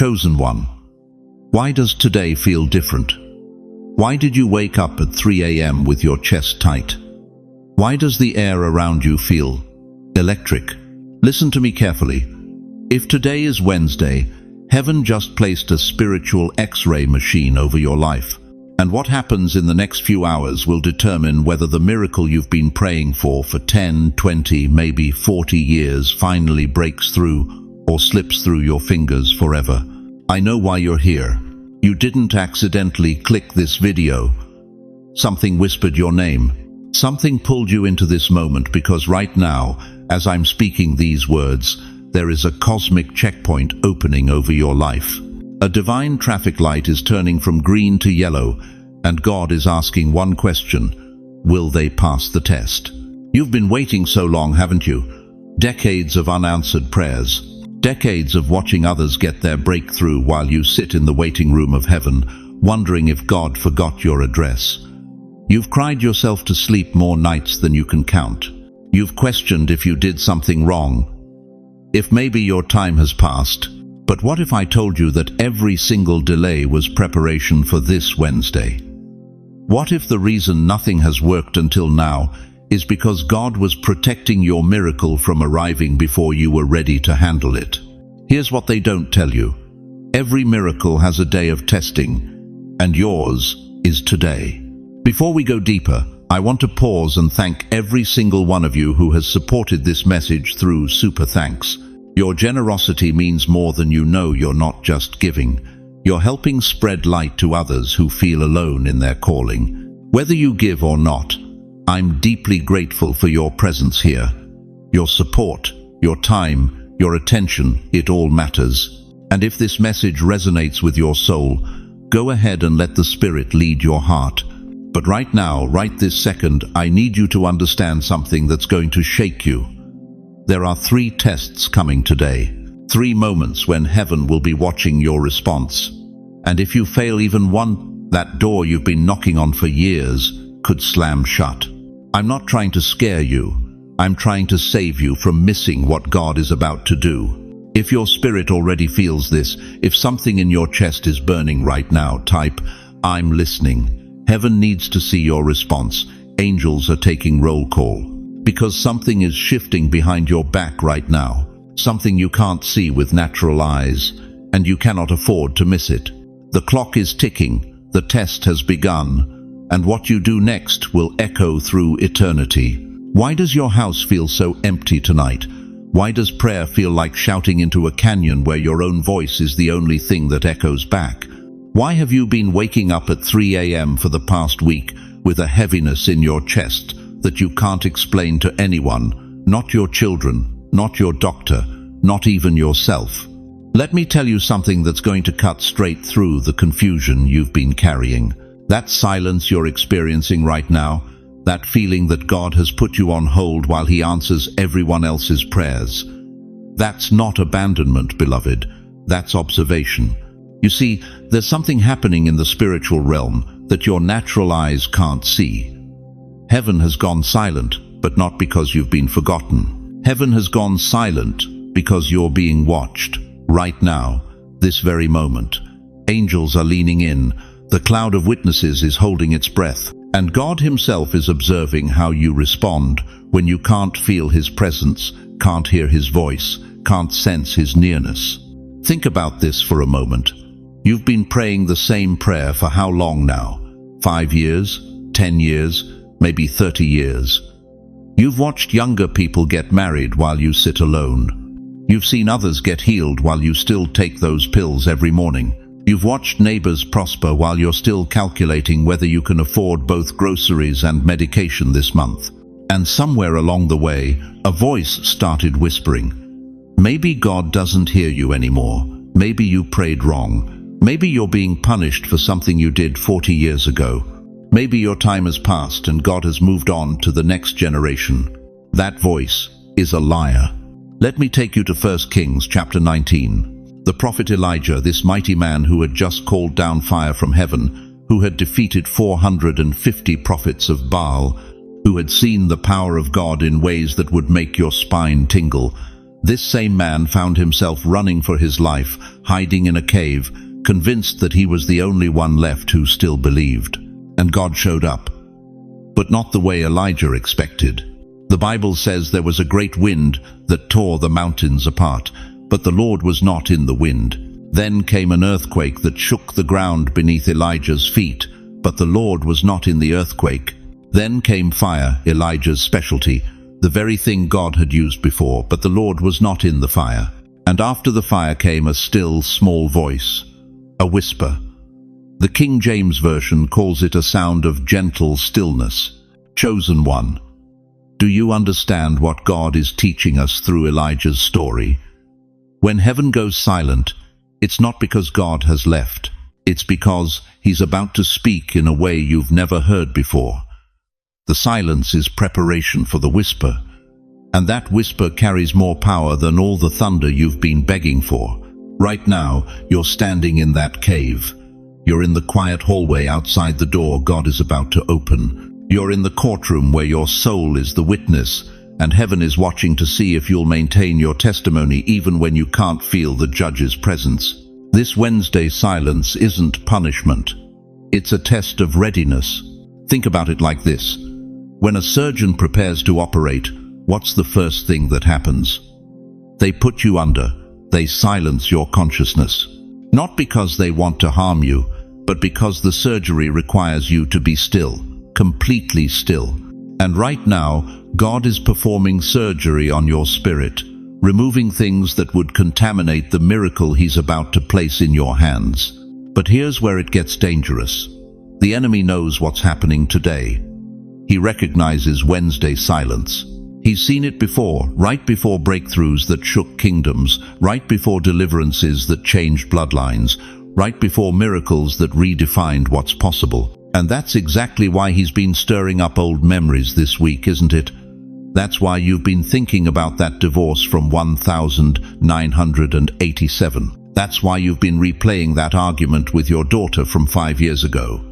Chosen one, why does today feel different? Why did you wake up at 3 a.m. with your chest tight? Why does the air around you feel electric? Listen to me carefully. If today is Wednesday, heaven just placed a spiritual X-ray machine over your life. And what happens in the next few hours will determine whether the miracle you've been praying for 10, 20, maybe 40 years finally breaks through or slips through your fingers forever. I know why you're here. You didn't accidentally click this video. Something whispered your name. Something pulled you into this moment because right now, as I'm speaking these words, there is a cosmic checkpoint opening over your life. A divine traffic light is turning from green to yellow, and God is asking one question: will they pass the test? You've been waiting so long, haven't you? Decades of unanswered prayers. Decades of watching others get their breakthrough while you sit in the waiting room of heaven, wondering if God forgot your address. You've cried yourself to sleep more nights than you can count. You've questioned if you did something wrong, if maybe your time has passed. But what if I told you that every single delay was preparation for this Wednesday? What if the reason nothing has worked until now is because God was protecting your miracle from arriving before you were ready to handle it? Here's what they don't tell you. Every miracle has a day of testing, and yours is today. Before we go deeper, I want to pause and thank every single one of you who has supported this message through Super Thanks. Your generosity means more than you know. You're not just giving. You're helping spread light to others who feel alone in their calling. Whether you give or not, I'm deeply grateful for your presence here. Your support, your time, your attention, it all matters. And if this message resonates with your soul, go ahead and let the Spirit lead your heart. But right now, right this second, I need you to understand something that's going to shake you. There are 3 tests coming today. 3 moments when heaven will be watching your response. And if you fail even one, that door you've been knocking on for years could slam shut. I'm not trying to scare you. I'm trying to save you from missing what God is about to do. If your spirit already feels this, if something in your chest is burning right now, type, "I'm listening." Heaven needs to see your response. Angels are taking roll call. Because something is shifting behind your back right now. Something you can't see with natural eyes, and you cannot afford to miss it. The clock is ticking, the test has begun, and what you do next will echo through eternity. Why does your house feel so empty tonight? Why does prayer feel like shouting into a canyon where your own voice is the only thing that echoes back? Why have you been waking up at 3 a.m. for the past week with a heaviness in your chest that you can't explain to anyone, not your children, not your doctor, not even yourself? Let me tell you something that's going to cut straight through the confusion you've been carrying. That silence you're experiencing right now, that feeling that God has put you on hold while He answers everyone else's prayers. That's not abandonment, beloved. That's observation. You see, there's something happening in the spiritual realm that your natural eyes can't see. Heaven has gone silent, but not because you've been forgotten. Heaven has gone silent because you're being watched. Right now, this very moment. Angels are leaning in. The cloud of witnesses is holding its breath. And God Himself is observing how you respond when you can't feel His presence, can't hear His voice, can't sense His nearness. Think about this for a moment. You've been praying the same prayer for how long now? 5 years? 10 years? Maybe 30 years? You've watched younger people get married while you sit alone. You've seen others get healed while you still take those pills every morning. You've watched neighbors prosper while you're still calculating whether you can afford both groceries and medication this month. And somewhere along the way, a voice started whispering, maybe God doesn't hear you anymore. Maybe you prayed wrong. Maybe you're being punished for something you did 40 years ago. Maybe your time has passed and God has moved on to the next generation. That voice is a liar. Let me take you to 1 Kings chapter 19. The prophet Elijah, this mighty man who had just called down fire from heaven, who had defeated 450 prophets of Baal, who had seen the power of God in ways that would make your spine tingle. This same man found himself running for his life, hiding in a cave, convinced that he was the only one left who still believed. And God showed up. But not the way Elijah expected. The Bible says there was a great wind that tore the mountains apart, but the Lord was not in the wind. Then came an earthquake that shook the ground beneath Elijah's feet, but the Lord was not in the earthquake. Then came fire, Elijah's specialty, the very thing God had used before, but the Lord was not in the fire. And after the fire came a still, small voice, a whisper. The King James Version calls it a sound of gentle stillness. Chosen one. Do you understand what God is teaching us through Elijah's story? When heaven goes silent, it's not because God has left. It's because He's about to speak in a way you've never heard before. The silence is preparation for the whisper, and that whisper carries more power than all the thunder you've been begging for. Right now, you're standing in that cave. You're in the quiet hallway outside the door God is about to open. You're in the courtroom where your soul is the witness, and heaven is watching to see if you'll maintain your testimony even when you can't feel the judge's presence. This Wednesday silence isn't punishment. It's a test of readiness. Think about it like this. When a surgeon prepares to operate, what's the first thing that happens? They put you under. They silence your consciousness. Not because they want to harm you, but because the surgery requires you to be still, completely still. And right now, God is performing surgery on your spirit, removing things that would contaminate the miracle He's about to place in your hands. But here's where it gets dangerous. The enemy knows what's happening today. He recognizes Wednesday silence. He's seen it before, right before breakthroughs that shook kingdoms, right before deliverances that changed bloodlines, right before miracles that redefined what's possible. And that's exactly why he's been stirring up old memories this week, isn't it? That's why you've been thinking about that divorce from 1987. That's why you've been replaying that argument with your daughter from 5 years ago.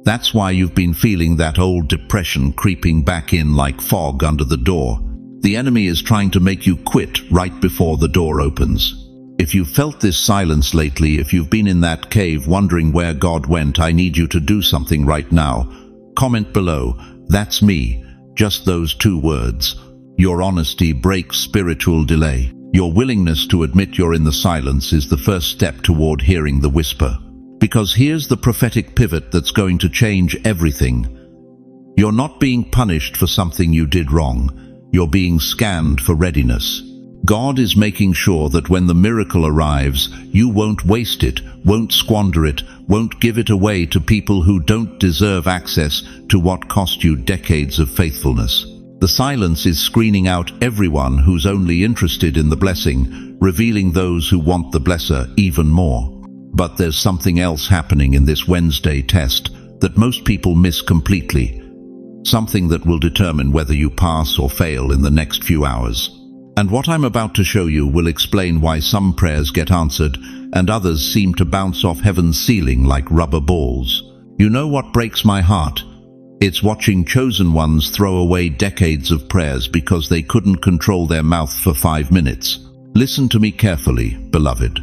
That's why you've been feeling that old depression creeping back in like fog under the door. The enemy is trying to make you quit right before the door opens. If you've felt this silence lately, if you've been in that cave wondering where God went, I need you to do something right now. Comment below, "That's me." Just those 2 words. Your honesty breaks spiritual delay. Your willingness to admit you're in the silence is the first step toward hearing the whisper. Because here's the prophetic pivot that's going to change everything. You're not being punished for something you did wrong. You're being scanned for readiness. God is making sure that when the miracle arrives, you won't waste it, won't squander it, won't give it away to people who don't deserve access to what cost you decades of faithfulness. The silence is screening out everyone who's only interested in the blessing, revealing those who want the blesser even more. But there's something else happening in this Wednesday test that most people miss completely. Something that will determine whether you pass or fail in the next few hours. And what I'm about to show you will explain why some prayers get answered and others seem to bounce off heaven's ceiling like rubber balls. You know what breaks my heart? It's watching chosen ones throw away decades of prayers because they couldn't control their mouth for 5 minutes. Listen to me carefully, beloved.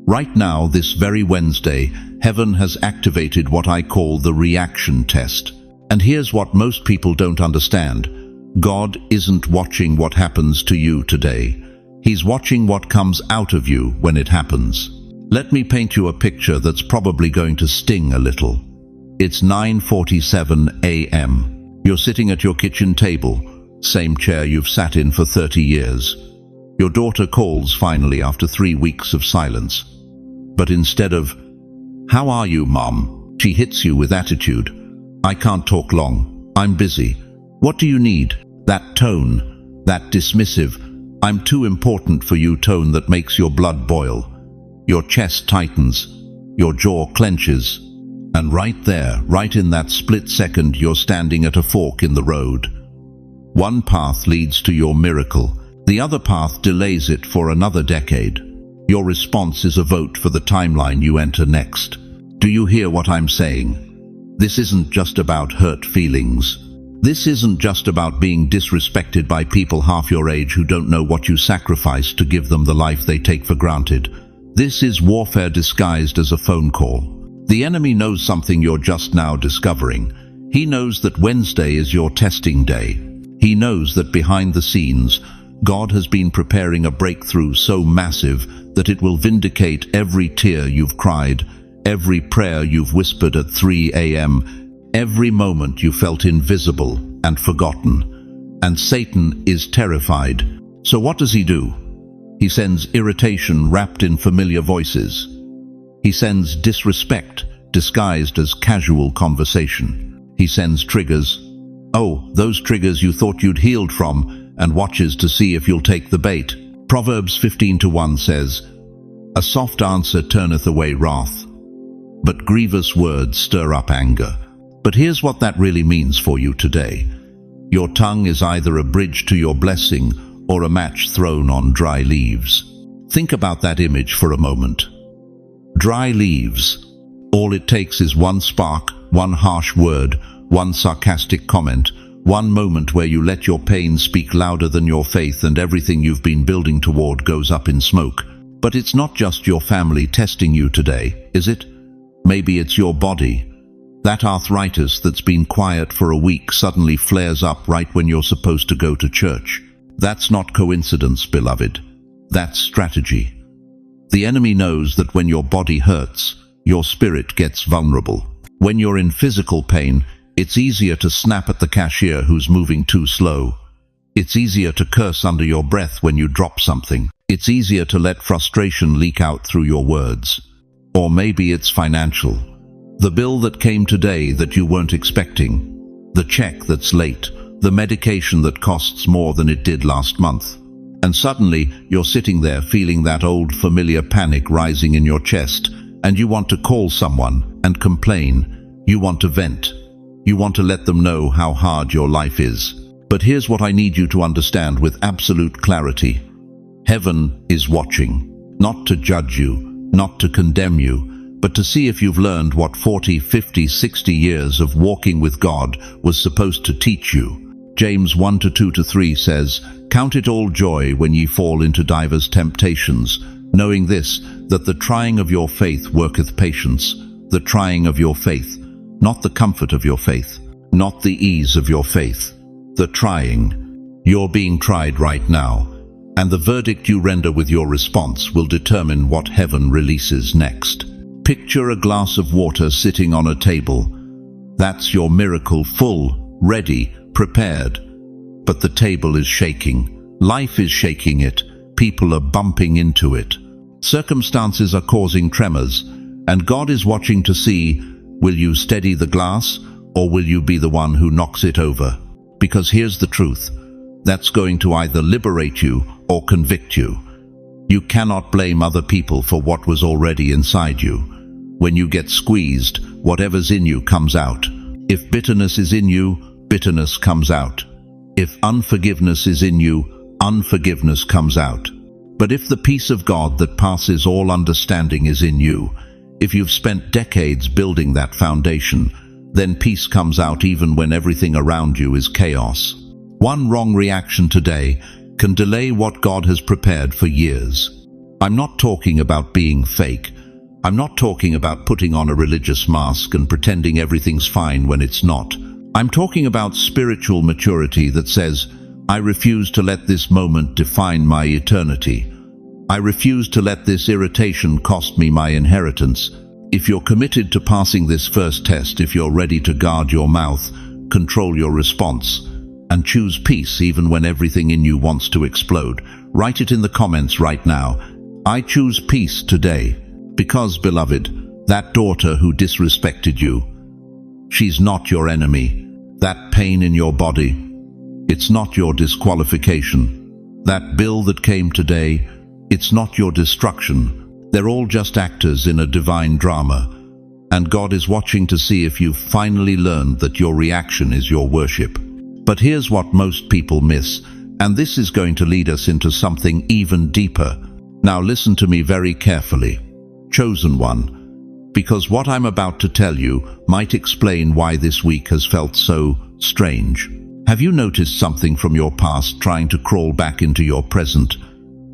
Right now, this very Wednesday, heaven has activated what I call the reaction test. And here's what most people don't understand. God isn't watching what happens to you today. He's watching what comes out of you when it happens. Let me paint you a picture that's probably going to sting a little. It's 9:47 a.m. You're sitting at your kitchen table, same chair you've sat in for 30 years. Your daughter calls finally after 3 weeks of silence. But instead of, "How are you, Mom?" she hits you with attitude. "I can't talk long. I'm busy. What do you need?" That tone, that dismissive, "I'm too important for you" tone that makes your blood boil. Your chest tightens, your jaw clenches. And right there, right in that split second, you're standing at a fork in the road. One path leads to your miracle. The other path delays it for another decade. Your response is a vote for the timeline you enter next. Do you hear what I'm saying? This isn't just about hurt feelings. This isn't just about being disrespected by people half your age who don't know what you sacrificed to give them the life they take for granted. This is warfare disguised as a phone call. The enemy knows something you're just now discovering. He knows that Wednesday is your testing day. He knows that behind the scenes, God has been preparing a breakthrough so massive that it will vindicate every tear you've cried, every prayer you've whispered at 3 a.m., every moment you felt invisible and forgotten. And Satan is terrified. So what does he do? He sends irritation wrapped in familiar voices. He sends disrespect disguised as casual conversation. He sends triggers. Oh, those triggers you thought you'd healed from, and watches to see if you'll take the bait. Proverbs 15:1 says, "A soft answer turneth away wrath, but grievous words stir up anger." But here's what that really means for you today. Your tongue is either a bridge to your blessing or a match thrown on dry leaves. Think about that image for a moment. Dry leaves. All it takes is one spark, one harsh word, one sarcastic comment, one moment where you let your pain speak louder than your faith, and everything you've been building toward goes up in smoke. But it's not just your family testing you today, is it? Maybe it's your body. That arthritis that's been quiet for a week suddenly flares up right when you're supposed to go to church. That's not coincidence, beloved. That's strategy. The enemy knows that when your body hurts, your spirit gets vulnerable. When you're in physical pain, it's easier to snap at the cashier who's moving too slow. It's easier to curse under your breath when you drop something. It's easier to let frustration leak out through your words. Or maybe it's financial. The bill that came today that you weren't expecting. The check that's late. The medication that costs more than it did last month. And suddenly, you're sitting there feeling that old familiar panic rising in your chest, and you want to call someone and complain. You want to vent. You want to let them know how hard your life is. But here's what I need you to understand with absolute clarity. Heaven is watching, not to judge you, not to condemn you, but to see if you've learned what 40, 50, 60 years of walking with God was supposed to teach you. James 1:2-3 says, "Count it all joy when ye fall into divers temptations, knowing this, that the trying of your faith worketh patience." The trying of your faith, not the comfort of your faith, not the ease of your faith. The trying. You're being tried right now, and the verdict you render with your response will determine what heaven releases next. Picture a glass of water sitting on a table. That's your miracle, full, ready, prepared. But the table is shaking. Life is shaking it. People are bumping into it. Circumstances are causing tremors, and God is watching to see, will you steady the glass, or will you be the one who knocks it over? Because here's the truth. That's going to either liberate you or convict you. You cannot blame other people for what was already inside you. When you get squeezed, whatever's in you comes out. If bitterness is in you, bitterness comes out. If unforgiveness is in you, unforgiveness comes out. But if the peace of God that passes all understanding is in you, if you've spent decades building that foundation, then peace comes out even when everything around you is chaos. One wrong reaction today can delay what God has prepared for years. I'm not talking about being fake. I'm not talking about putting on a religious mask and pretending everything's fine when it's not. I'm talking about spiritual maturity that says, I refuse to let this moment define my eternity. I refuse to let this irritation cost me my inheritance. If you're committed to passing this first test, if you're ready to guard your mouth, control your response, and choose peace even when everything in you wants to explode, write it in the comments right now. I choose peace today. Because, beloved, that daughter who disrespected you, she's not your enemy. That pain in your body, it's not your disqualification. That bill that came today, it's not your destruction. They're all just actors in a divine drama. And God is watching to see if you've finally learned that your reaction is your worship. But here's what most people miss, and this is going to lead us into something even deeper. Now listen to me very carefully. Chosen one, because what I'm about to tell you might explain why this week has felt so strange. Have you noticed something from your past trying to crawl back into your present?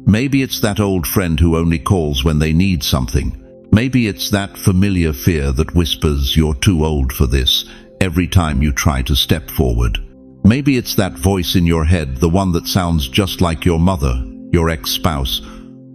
Maybe it's that old friend who only calls when they need something. Maybe it's that familiar fear that whispers, "You're too old for this," every time you try to step forward. Maybe it's that voice in your head, the one that sounds just like your mother, your ex-spouse,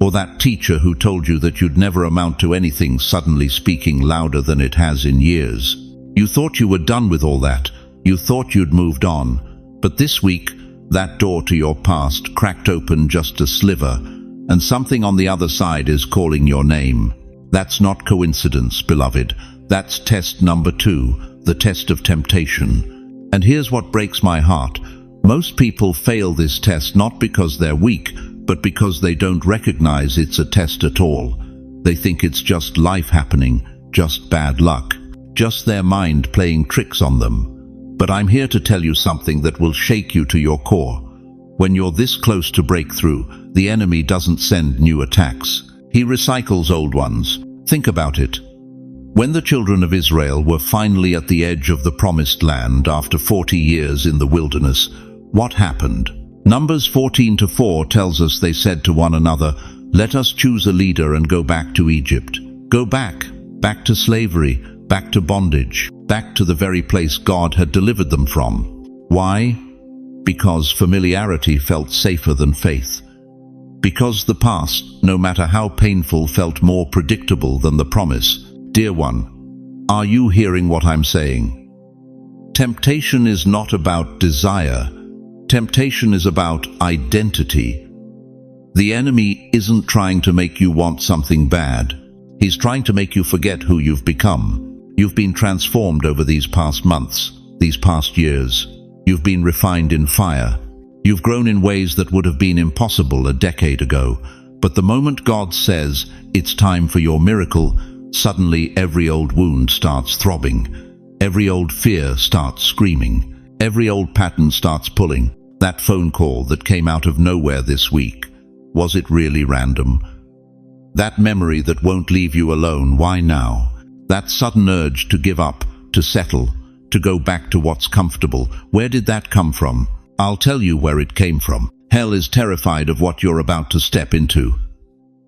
or that teacher who told you that you'd never amount to anything, suddenly speaking louder than it has in years. You thought you were done with all that. You thought you'd moved on. But this week, that door to your past cracked open just a sliver, and something on the other side is calling your name. That's not coincidence, beloved. That's test number 2, the test of temptation. And here's what breaks my heart. Most people fail this test not because they're weak, but because they don't recognize it's a test at all. They think it's just life happening, just bad luck, just their mind playing tricks on them. But I'm here to tell you something that will shake you to your core. When you're this close to breakthrough, the enemy doesn't send new attacks. He recycles old ones. Think about it. When the children of Israel were finally at the edge of the promised land after 40 years in the wilderness, what happened? Numbers 14:4 tells us they said to one another, "Let us choose a leader and go back to Egypt." Go back to slavery, back to bondage, back to the very place God had delivered them from. Why? Because familiarity felt safer than faith. Because the past, no matter how painful, felt more predictable than the promise. Dear one, are you hearing what I'm saying? Temptation is not about desire. Temptation is about identity. The enemy isn't trying to make you want something bad. He's trying to make you forget who you've become. You've been transformed over these past months, these past years. You've been refined in fire. You've grown in ways that would have been impossible a decade ago. But the moment God says, "It's time for your miracle," suddenly every old wound starts throbbing. Every old fear starts screaming. Every old pattern starts pulling. That phone call that came out of nowhere this week, was it really random? That memory that won't leave you alone, why now? That sudden urge to give up, to settle, to go back to what's comfortable, where did that come from? I'll tell you where it came from. Hell is terrified of what you're about to step into.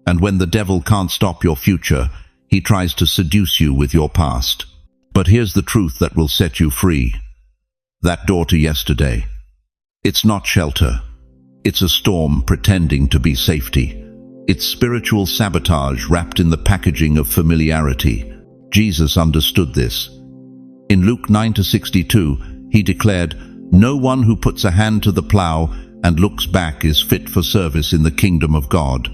And when the devil can't stop your future, he tries to seduce you with your past. But here's the truth that will set you free. That door to yesterday. It's not shelter. It's a storm pretending to be safety. It's spiritual sabotage wrapped in the packaging of familiarity. Jesus understood this. In Luke 9:62, he declared, "No one who puts a hand to the plow and looks back is fit for service in the kingdom of God."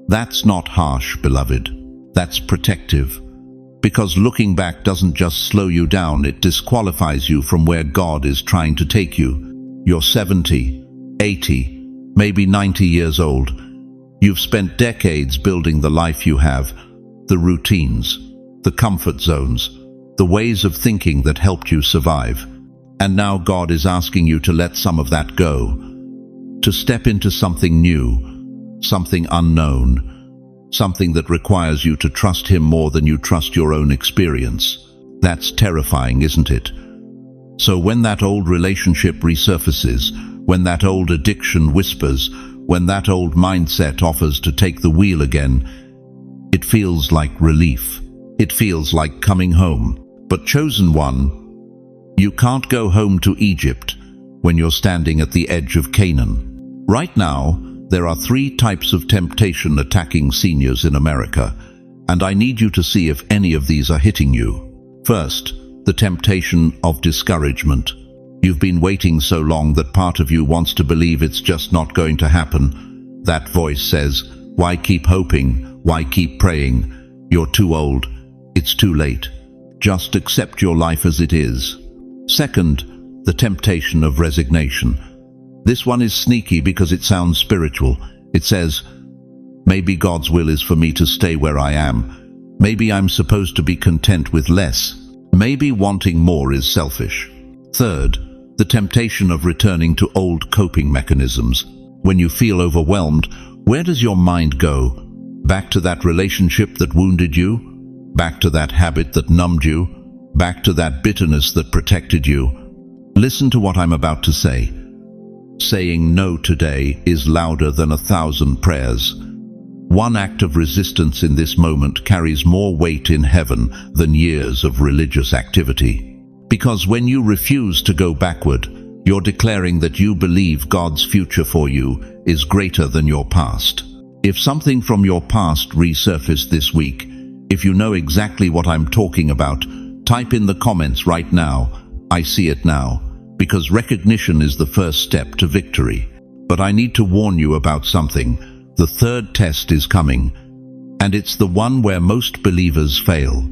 That's not harsh, beloved. That's protective. Because looking back doesn't just slow you down, it disqualifies you from where God is trying to take you. You're 70, 80, maybe 90 years old. You've spent decades building the life you have, the routines, the comfort zones, the ways of thinking that helped you survive. And now God is asking you to let some of that go, to step into something new, something unknown, something that requires you to trust Him more than you trust your own experience. That's terrifying, isn't it? So when that old relationship resurfaces, when that old addiction whispers, when that old mindset offers to take the wheel again, it feels like relief. It feels like coming home. But chosen one, you can't go home to Egypt when you're standing at the edge of Canaan. Right now, there are 3 types of temptation attacking seniors in America, and I need you to see if any of these are hitting you. First, the temptation of discouragement. You've been waiting so long that part of you wants to believe it's just not going to happen. That voice says, "Why keep hoping? Why keep praying? You're too old. It's too late. Just accept your life as it is." Second, the temptation of resignation. This one is sneaky because it sounds spiritual. It says, maybe God's will is for me to stay where I am. Maybe I'm supposed to be content with less. Maybe wanting more is selfish. Third, the temptation of returning to old coping mechanisms. When you feel overwhelmed, where does your mind go? Back to that relationship that wounded you? back to that habit that numbed you, back to that bitterness that protected you. Listen to what I'm about to say. Saying no today is louder than 1,000 prayers. One act of resistance in this moment carries more weight in heaven than years of religious activity. Because when you refuse to go backward, you're declaring that you believe God's future for you is greater than your past. If something from your past resurfaced this week, if you know exactly what I'm talking about, type in the comments right now, "I see it now," because recognition is the first step to victory. But I need to warn you about something. The third test is coming, and it's the one where most believers fail.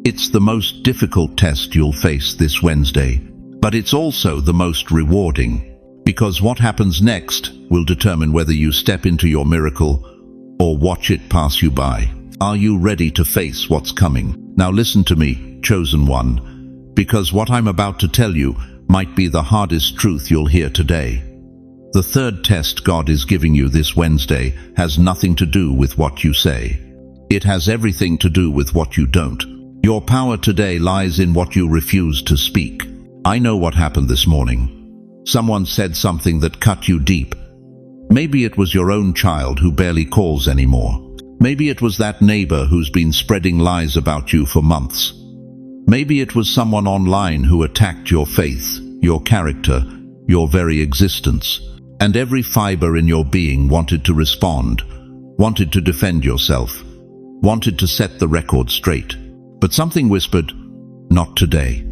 It's the most difficult test you'll face this Wednesday, but it's also the most rewarding, because what happens next will determine whether you step into your miracle or watch it pass you by. Are you ready to face what's coming? Now listen to me, chosen one, because what I'm about to tell you might be the hardest truth you'll hear today. The third test God is giving you this Wednesday has nothing to do with what you say. It has everything to do with what you don't. Your power today lies in what you refuse to speak. I know what happened this morning. Someone said something that cut you deep. Maybe it was your own child who barely calls anymore. Maybe it was that neighbor who's been spreading lies about you for months. Maybe it was someone online who attacked your faith, your character, your very existence. And every fiber in your being wanted to respond, wanted to defend yourself, wanted to set the record straight. But something whispered, "Not today."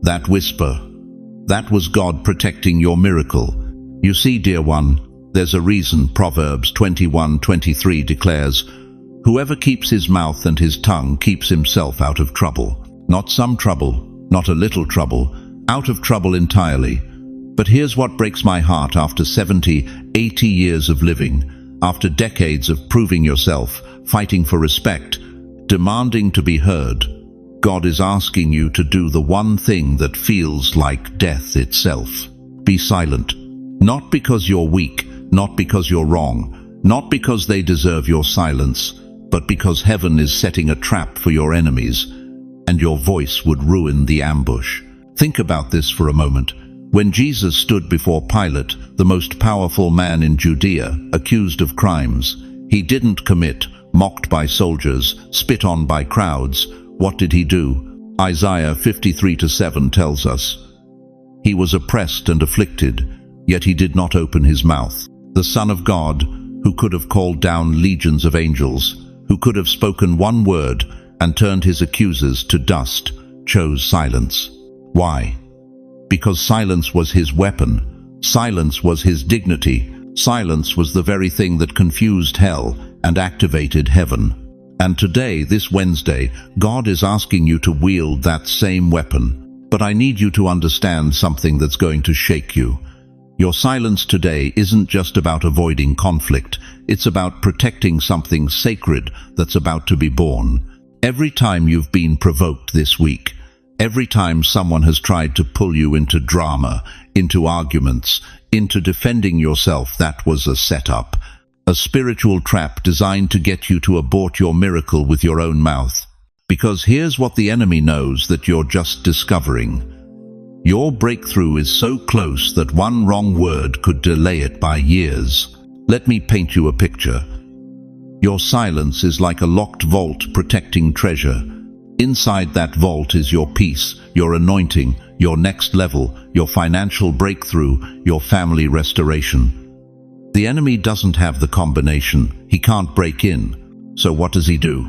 That whisper, that was God protecting your miracle. You see, dear one, there's a reason Proverbs 21:23 declares, "Whoever keeps his mouth and his tongue keeps himself out of trouble." Not some trouble, not a little trouble, out of trouble entirely. But here's what breaks my heart after 70, 80 years of living, after decades of proving yourself, fighting for respect, demanding to be heard. God is asking you to do the one thing that feels like death itself. Be silent. Not because you're weak, not because you're wrong, not because they deserve your silence, but because heaven is setting a trap for your enemies, and your voice would ruin the ambush. Think about this for a moment. When Jesus stood before Pilate, the most powerful man in Judea, accused of crimes, he didn't commit, mocked by soldiers, spit on by crowds. What did he do? Isaiah 53:7 tells us, "He was oppressed and afflicted, yet he did not open his mouth." The Son of God, who could have called down legions of angels, who could have spoken one word and turned his accusers to dust, chose silence. Why? Because silence was his weapon, silence was his dignity, silence was the very thing that confused hell and activated heaven. And today, this Wednesday, God is asking you to wield that same weapon. But I need you to understand something that's going to shake you. Your silence today isn't just about avoiding conflict, it's about protecting something sacred that's about to be born. Every time you've been provoked this week, every time someone has tried to pull you into drama, into arguments, into defending yourself, that was a setup, a spiritual trap designed to get you to abort your miracle with your own mouth. Because here's what the enemy knows that you're just discovering. Your breakthrough is so close that one wrong word could delay it by years. Let me paint you a picture. Your silence is like a locked vault protecting treasure. Inside that vault is your peace, your anointing, your next level, your financial breakthrough, your family restoration. The enemy doesn't have the combination. He can't break in. So what does he do?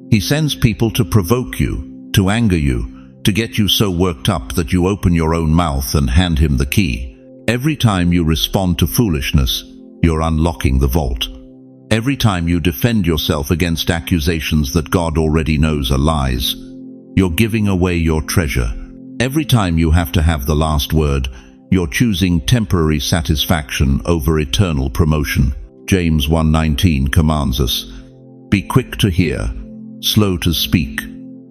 He sends people to provoke you, to anger you, to get you so worked up that you open your own mouth and hand him the key. Every time you respond to foolishness, you're unlocking the vault. Every time you defend yourself against accusations that God already knows are lies, you're giving away your treasure. Every time you have to have the last word, you're choosing temporary satisfaction over eternal promotion. James 1:19 commands us, "Be quick to hear, slow to speak,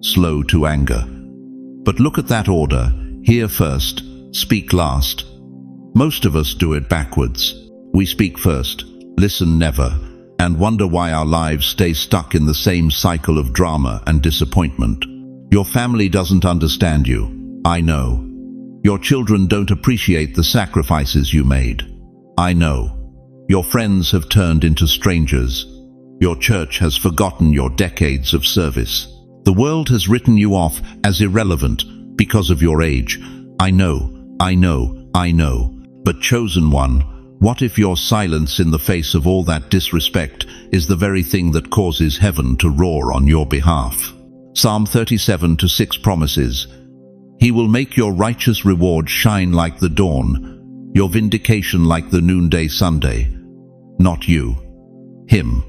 slow to anger." But look at that order. Hear first, speak last. Most of us do it backwards. We speak first, listen never, and wonder why our lives stay stuck in the same cycle of drama and disappointment. Your family doesn't understand you. I know. Your children don't appreciate the sacrifices you made. I know. Your friends have turned into strangers. Your church has forgotten your decades of service. The world has written you off as irrelevant because of your age. I know. But chosen one, what if your silence in the face of all that disrespect is the very thing that causes heaven to roar on your behalf? Psalm 37:6 promises, He will make your righteous reward shine like the dawn, your vindication like the noonday Sunday. Not you. Him.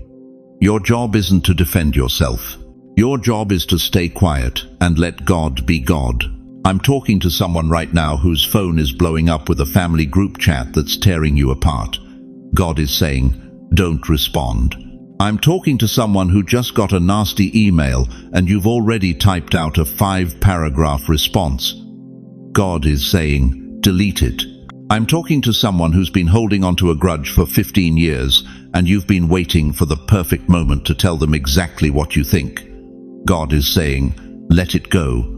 Your job isn't to defend yourself. Your job is to stay quiet and let God be God. I'm talking to someone right now whose phone is blowing up with a family group chat that's tearing you apart. God is saying, don't respond. I'm talking to someone who just got a nasty email and you've already typed out a 5-paragraph response. God is saying, delete it. I'm talking to someone who's been holding onto a grudge for 15 years and you've been waiting for the perfect moment to tell them exactly what you think. God is saying, let it go.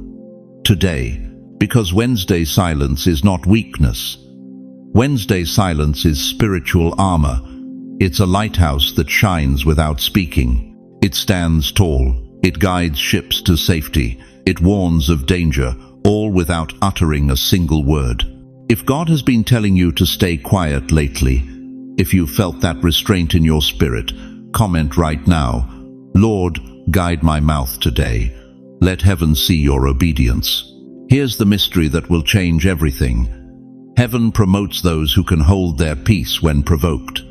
Today, because Wednesday silence is not weakness. Wednesday silence is spiritual armor. It's a lighthouse that shines without speaking. It stands tall. It guides ships to safety. It warns of danger, all without uttering a single word. If God has been telling you to stay quiet lately, if you felt that restraint in your spirit, comment right now, Lord, guide my mouth today. Let heaven see your obedience. Here's the mystery that will change everything. Heaven promotes those who can hold their peace when provoked.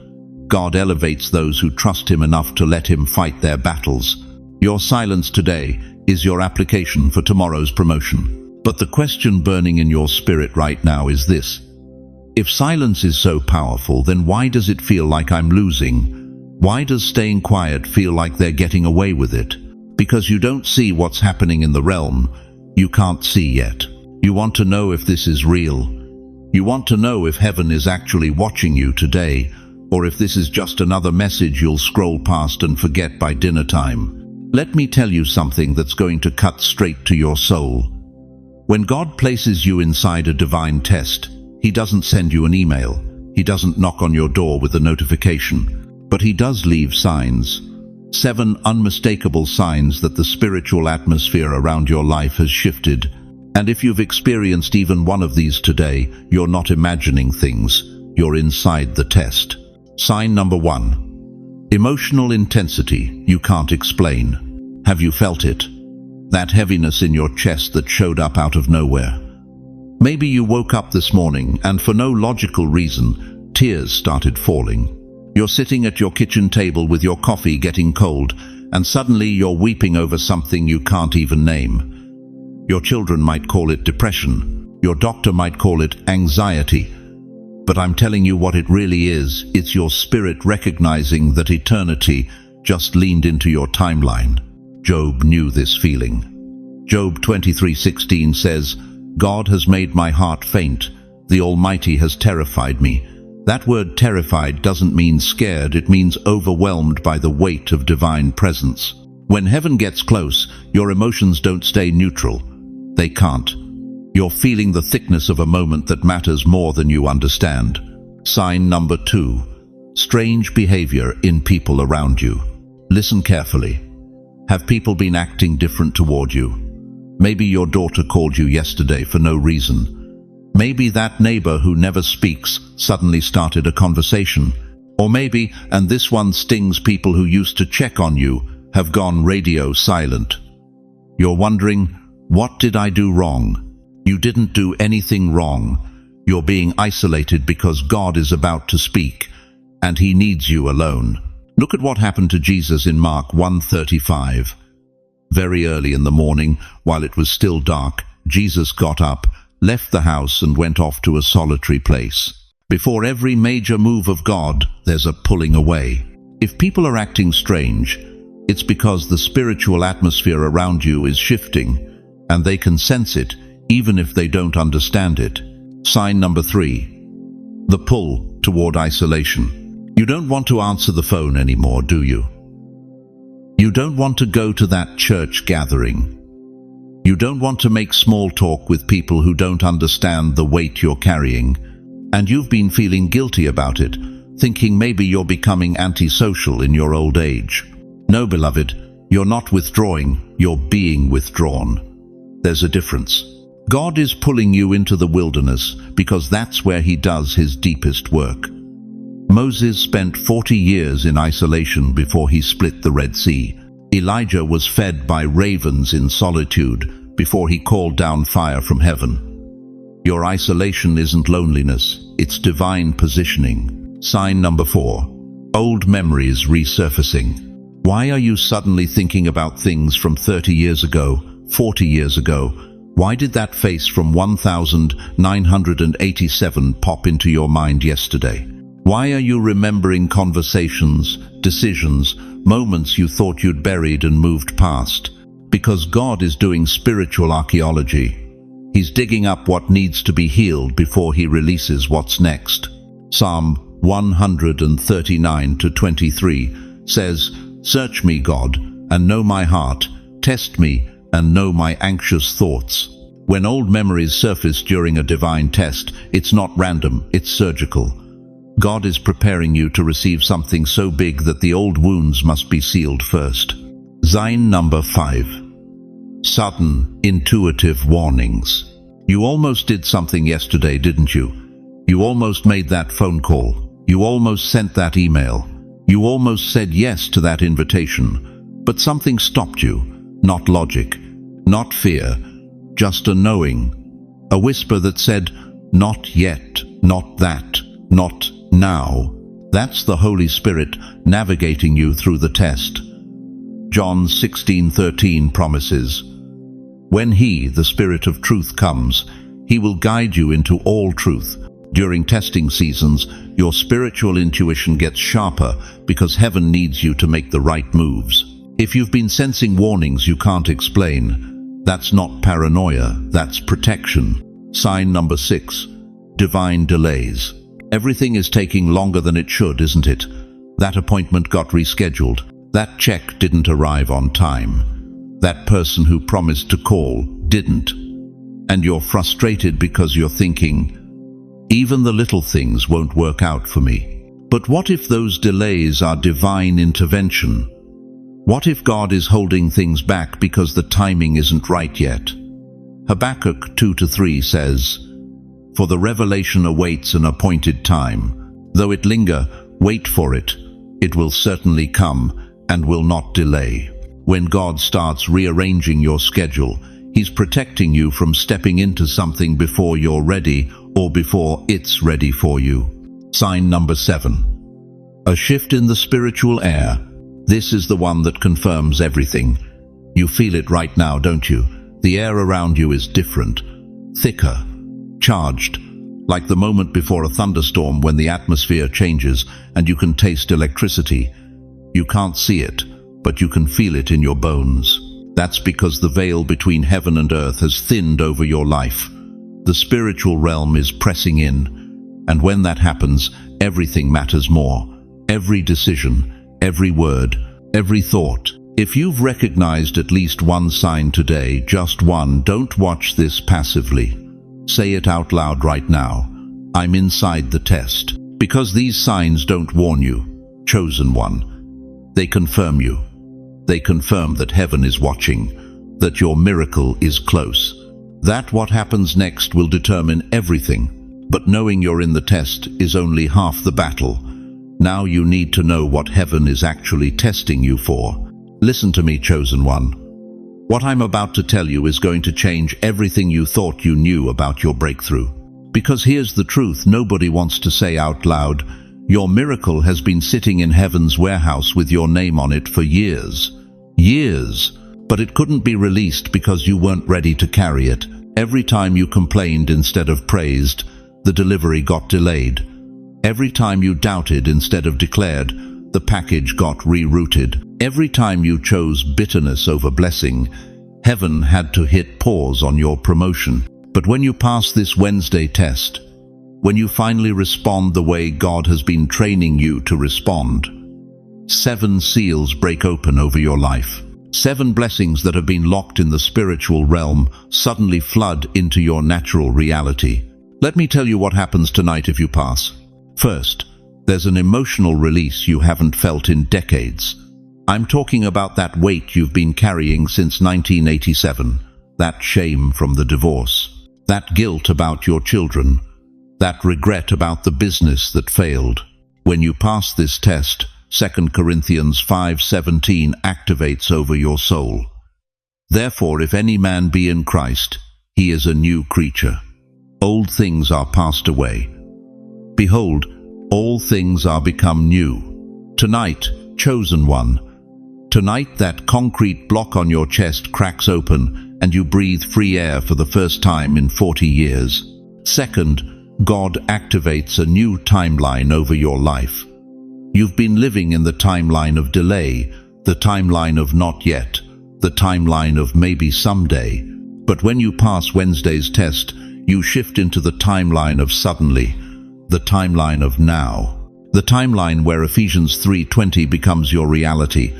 God elevates those who trust Him enough to let Him fight their battles. Your silence today is your application for tomorrow's promotion. But the question burning in your spirit right now is this. If silence is so powerful, then why does it feel like I'm losing? Why does staying quiet feel like they're getting away with it? Because you don't see what's happening in the realm. You can't see yet. You want to know if this is real. You want to know if heaven is actually watching you today, or if this is just another message you'll scroll past and forget by dinner time. Let me tell you something that's going to cut straight to your soul. When God places you inside a divine test, He doesn't send you an email. He doesn't knock on your door with a notification. But He does leave signs. 7 unmistakable signs that the spiritual atmosphere around your life has shifted. And if you've experienced even one of these today, you're not imagining things. You're inside the test. Sign number 1. Emotional intensity you can't explain. Have you felt it? That heaviness in your chest that showed up out of nowhere. Maybe you woke up this morning and for no logical reason, tears started falling. You're sitting at your kitchen table with your coffee getting cold, and suddenly you're weeping over something you can't even name. Your children might call it depression. Your doctor might call it anxiety. But I'm telling you what it really is. It's your spirit recognizing that eternity just leaned into your timeline. Job knew this feeling. Job 23:16 says, God has made my heart faint. The Almighty has terrified me. That word terrified doesn't mean scared, it means overwhelmed by the weight of divine presence. When heaven gets close, your emotions don't stay neutral. They can't. You're feeling the thickness of a moment that matters more than you understand. Sign number 2. Strange behavior in people around you. Listen carefully. Have people been acting different toward you? Maybe your daughter called you yesterday for no reason. Maybe that neighbor who never speaks suddenly started a conversation. Or maybe, and this one stings people who used to check on you, have gone radio silent. You're wondering, what did I do wrong? You didn't do anything wrong. You're being isolated because God is about to speak, and He needs you alone. Look at what happened to Jesus in Mark 1:35. Very early in the morning, while it was still dark, Jesus got up, left the house and went off to a solitary place. Before every major move of God, there's a pulling away. If people are acting strange, it's because the spiritual atmosphere around you is shifting, and they can sense it, even if they don't understand it. Sign number 3. The pull toward isolation. You don't want to answer the phone anymore, do you? You don't want to go to that church gathering. You don't want to make small talk with people who don't understand the weight you're carrying, and you've been feeling guilty about it, thinking maybe you're becoming antisocial in your old age. No, beloved, you're not withdrawing, you're being withdrawn. There's a difference. God is pulling you into the wilderness because that's where he does his deepest work. Moses spent 40 years in isolation before he split the Red Sea. Elijah was fed by ravens in solitude before he called down fire from heaven. Your isolation isn't loneliness, it's divine positioning. Sign number 4. Old memories resurfacing. Why are you suddenly thinking about things from 30 years ago, 40 years ago? Why did that face from 1987 pop into your mind yesterday? Why are you remembering conversations, decisions, moments you thought you'd buried and moved past? Because God is doing spiritual archaeology. He's digging up what needs to be healed before he releases what's next. Psalm 139:23 says, "Search me, God, and know my heart. Test me and know my anxious thoughts." When old memories surface during a divine test, it's not random, it's surgical. God is preparing you to receive something so big that the old wounds must be sealed first. Sign number 5. Sudden, intuitive warnings. You almost did something yesterday, didn't you? You almost made that phone call. You almost sent that email. You almost said yes to that invitation. But something stopped you. Not logic, not fear, just a knowing. A whisper that said, "Not yet, not that, not now." That's the Holy Spirit navigating you through the test. John 16:13 promises, "When he, the Spirit of truth, comes, he will guide you into all truth." During testing seasons, your spiritual intuition gets sharper because heaven needs you to make the right moves. If you've been sensing warnings you can't explain, that's not paranoia, that's protection. Sign number 6. Divine delays. Everything is taking longer than it should, isn't it? That appointment got rescheduled. That check didn't arrive on time. That person who promised to call didn't. And you're frustrated because you're thinking, even the little things won't work out for me. But what if those delays are divine intervention? What if God is holding things back because the timing isn't right yet? Habakkuk 2-3 says, "For the revelation awaits an appointed time. Though it linger, wait for it. It will certainly come and will not delay." When God starts rearranging your schedule, he's protecting you from stepping into something before you're ready or before it's ready for you. Sign number 7. A shift in the spiritual air. This is the one that confirms everything. You feel it right now, don't you? The air around you is different, thicker, charged, like the moment before a thunderstorm when the atmosphere changes and you can taste electricity. You can't see it, but you can feel it in your bones. That's because the veil between heaven and earth has thinned over your life. The spiritual realm is pressing in, and when that happens, everything matters more. Every decision, every word, every thought. If you've recognized at least one sign today, just one, don't watch this passively. Say it out loud right now. I'm inside the test. Because these signs don't warn you, chosen one. They confirm you. They confirm that heaven is watching, that your miracle is close. That what happens next will determine everything. But knowing you're in the test is only half the battle. Now you need to know what heaven is actually testing you for. Listen to me, chosen one. What I'm about to tell you is going to change everything you thought you knew about your breakthrough. Because here's the truth nobody wants to say out loud. Your miracle has been sitting in heaven's warehouse with your name on it for years. Years. But it couldn't be released because you weren't ready to carry it. Every time you complained instead of praised, the delivery got delayed. Every time you doubted instead of declared, the package got rerouted. Every time you chose bitterness over blessing, heaven had to hit pause on your promotion. But when you pass this Wednesday test, When you finally respond the way God has been training you to respond, 7 seals break open over your life. 7 blessings that have been locked in the spiritual realm suddenly flood into your natural reality. Let me tell you what happens tonight if you pass. First, there's an emotional release you haven't felt in decades. I'm talking about that weight you've been carrying since 1987, that shame from the divorce, that guilt about your children, that regret about the business that failed. When you pass this test, 2 Corinthians 5:17 activates over your soul. Therefore, if any man be in Christ, he is a new creature. Old things are passed away. Behold, all things are become new. Tonight, chosen one, tonight that concrete block on your chest cracks open and you breathe free air for the first time in 40 years. Second, God activates a new timeline over your life. You've been living in the timeline of delay, the timeline of not yet, the timeline of maybe someday. But when you pass Wednesday's test, you shift into the timeline of suddenly, the timeline of now, the timeline where Ephesians 3:20 becomes your reality.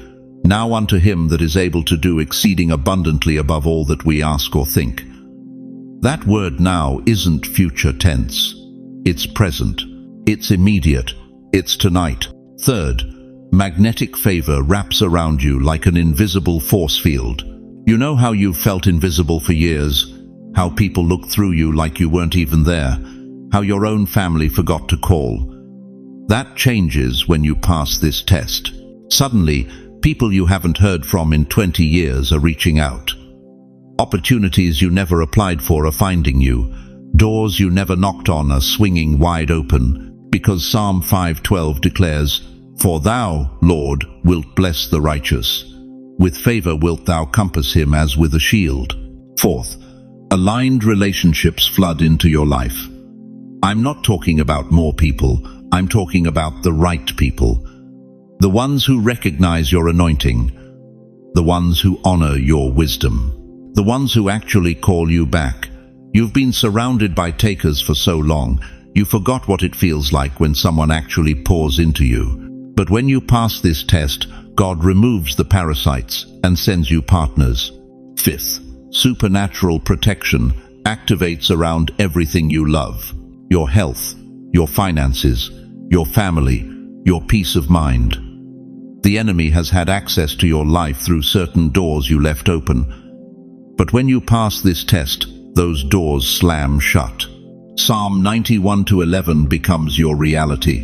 Now unto him that is able to do exceeding abundantly above all that we ask or think. That word now isn't future tense. It's present. It's immediate. It's tonight. Third, magnetic favor wraps around you like an invisible force field. You know how you've felt invisible for years, how people looked through you like you weren't even there, how your own family forgot to call. That changes when you pass this test. Suddenly, people you haven't heard from in 20 years are reaching out. Opportunities you never applied for are finding you. Doors you never knocked on are swinging wide open, because Psalm 5:12 declares, "For thou, Lord, wilt bless the righteous. With favor wilt thou compass him as with a shield." Fourth, aligned relationships flood into your life. I'm not talking about more people, I'm talking about the right people. The ones who recognize your anointing, the ones who honor your wisdom, the ones who actually call you back. You've been surrounded by takers for so long, you forgot what it feels like when someone actually pours into you. But when you pass this test, God removes the parasites and sends you partners. Fifth, supernatural protection activates around everything you love. Your health, your finances, your family, your peace of mind. The enemy has had access to your life through certain doors you left open. But when you pass this test, those doors slam shut. Psalm 91:11 becomes your reality.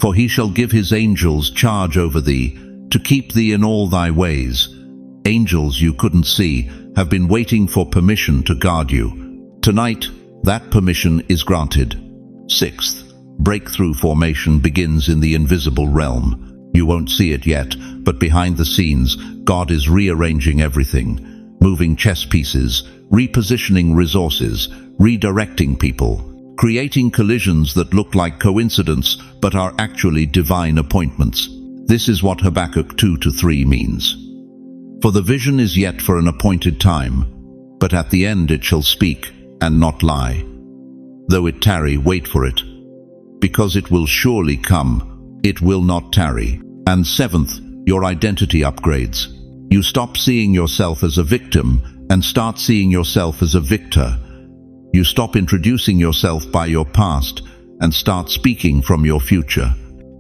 For he shall give his angels charge over thee, to keep thee in all thy ways. Angels you couldn't see have been waiting for permission to guard you. Tonight, that permission is granted. Sixth, breakthrough formation begins in the invisible realm. You won't see it yet, but behind the scenes, God is rearranging everything, moving chess pieces, repositioning resources, redirecting people, creating collisions that look like coincidence but are actually divine appointments. This is what Habakkuk 2-3 means. For the vision is yet for an appointed time, but at the end it shall speak and not lie. Though it tarry, wait for it, because it will surely come, it will not tarry. And seventh, your identity upgrades. You stop seeing yourself as a victim and start seeing yourself as a victor. You stop introducing yourself by your past and start speaking from your future.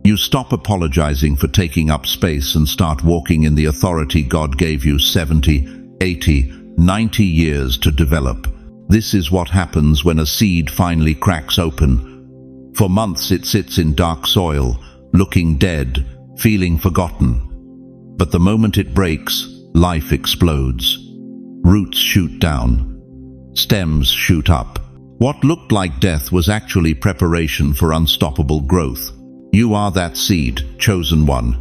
You stop apologizing for taking up space and start walking in the authority God gave you 70, 80, 90 years to develop. This is what happens when a seed finally cracks open. For months it sits in dark soil, looking dead, feeling forgotten. But the moment it breaks, life explodes. Roots shoot down. Stems shoot up. What looked like death was actually preparation for unstoppable growth. You are that seed, chosen one.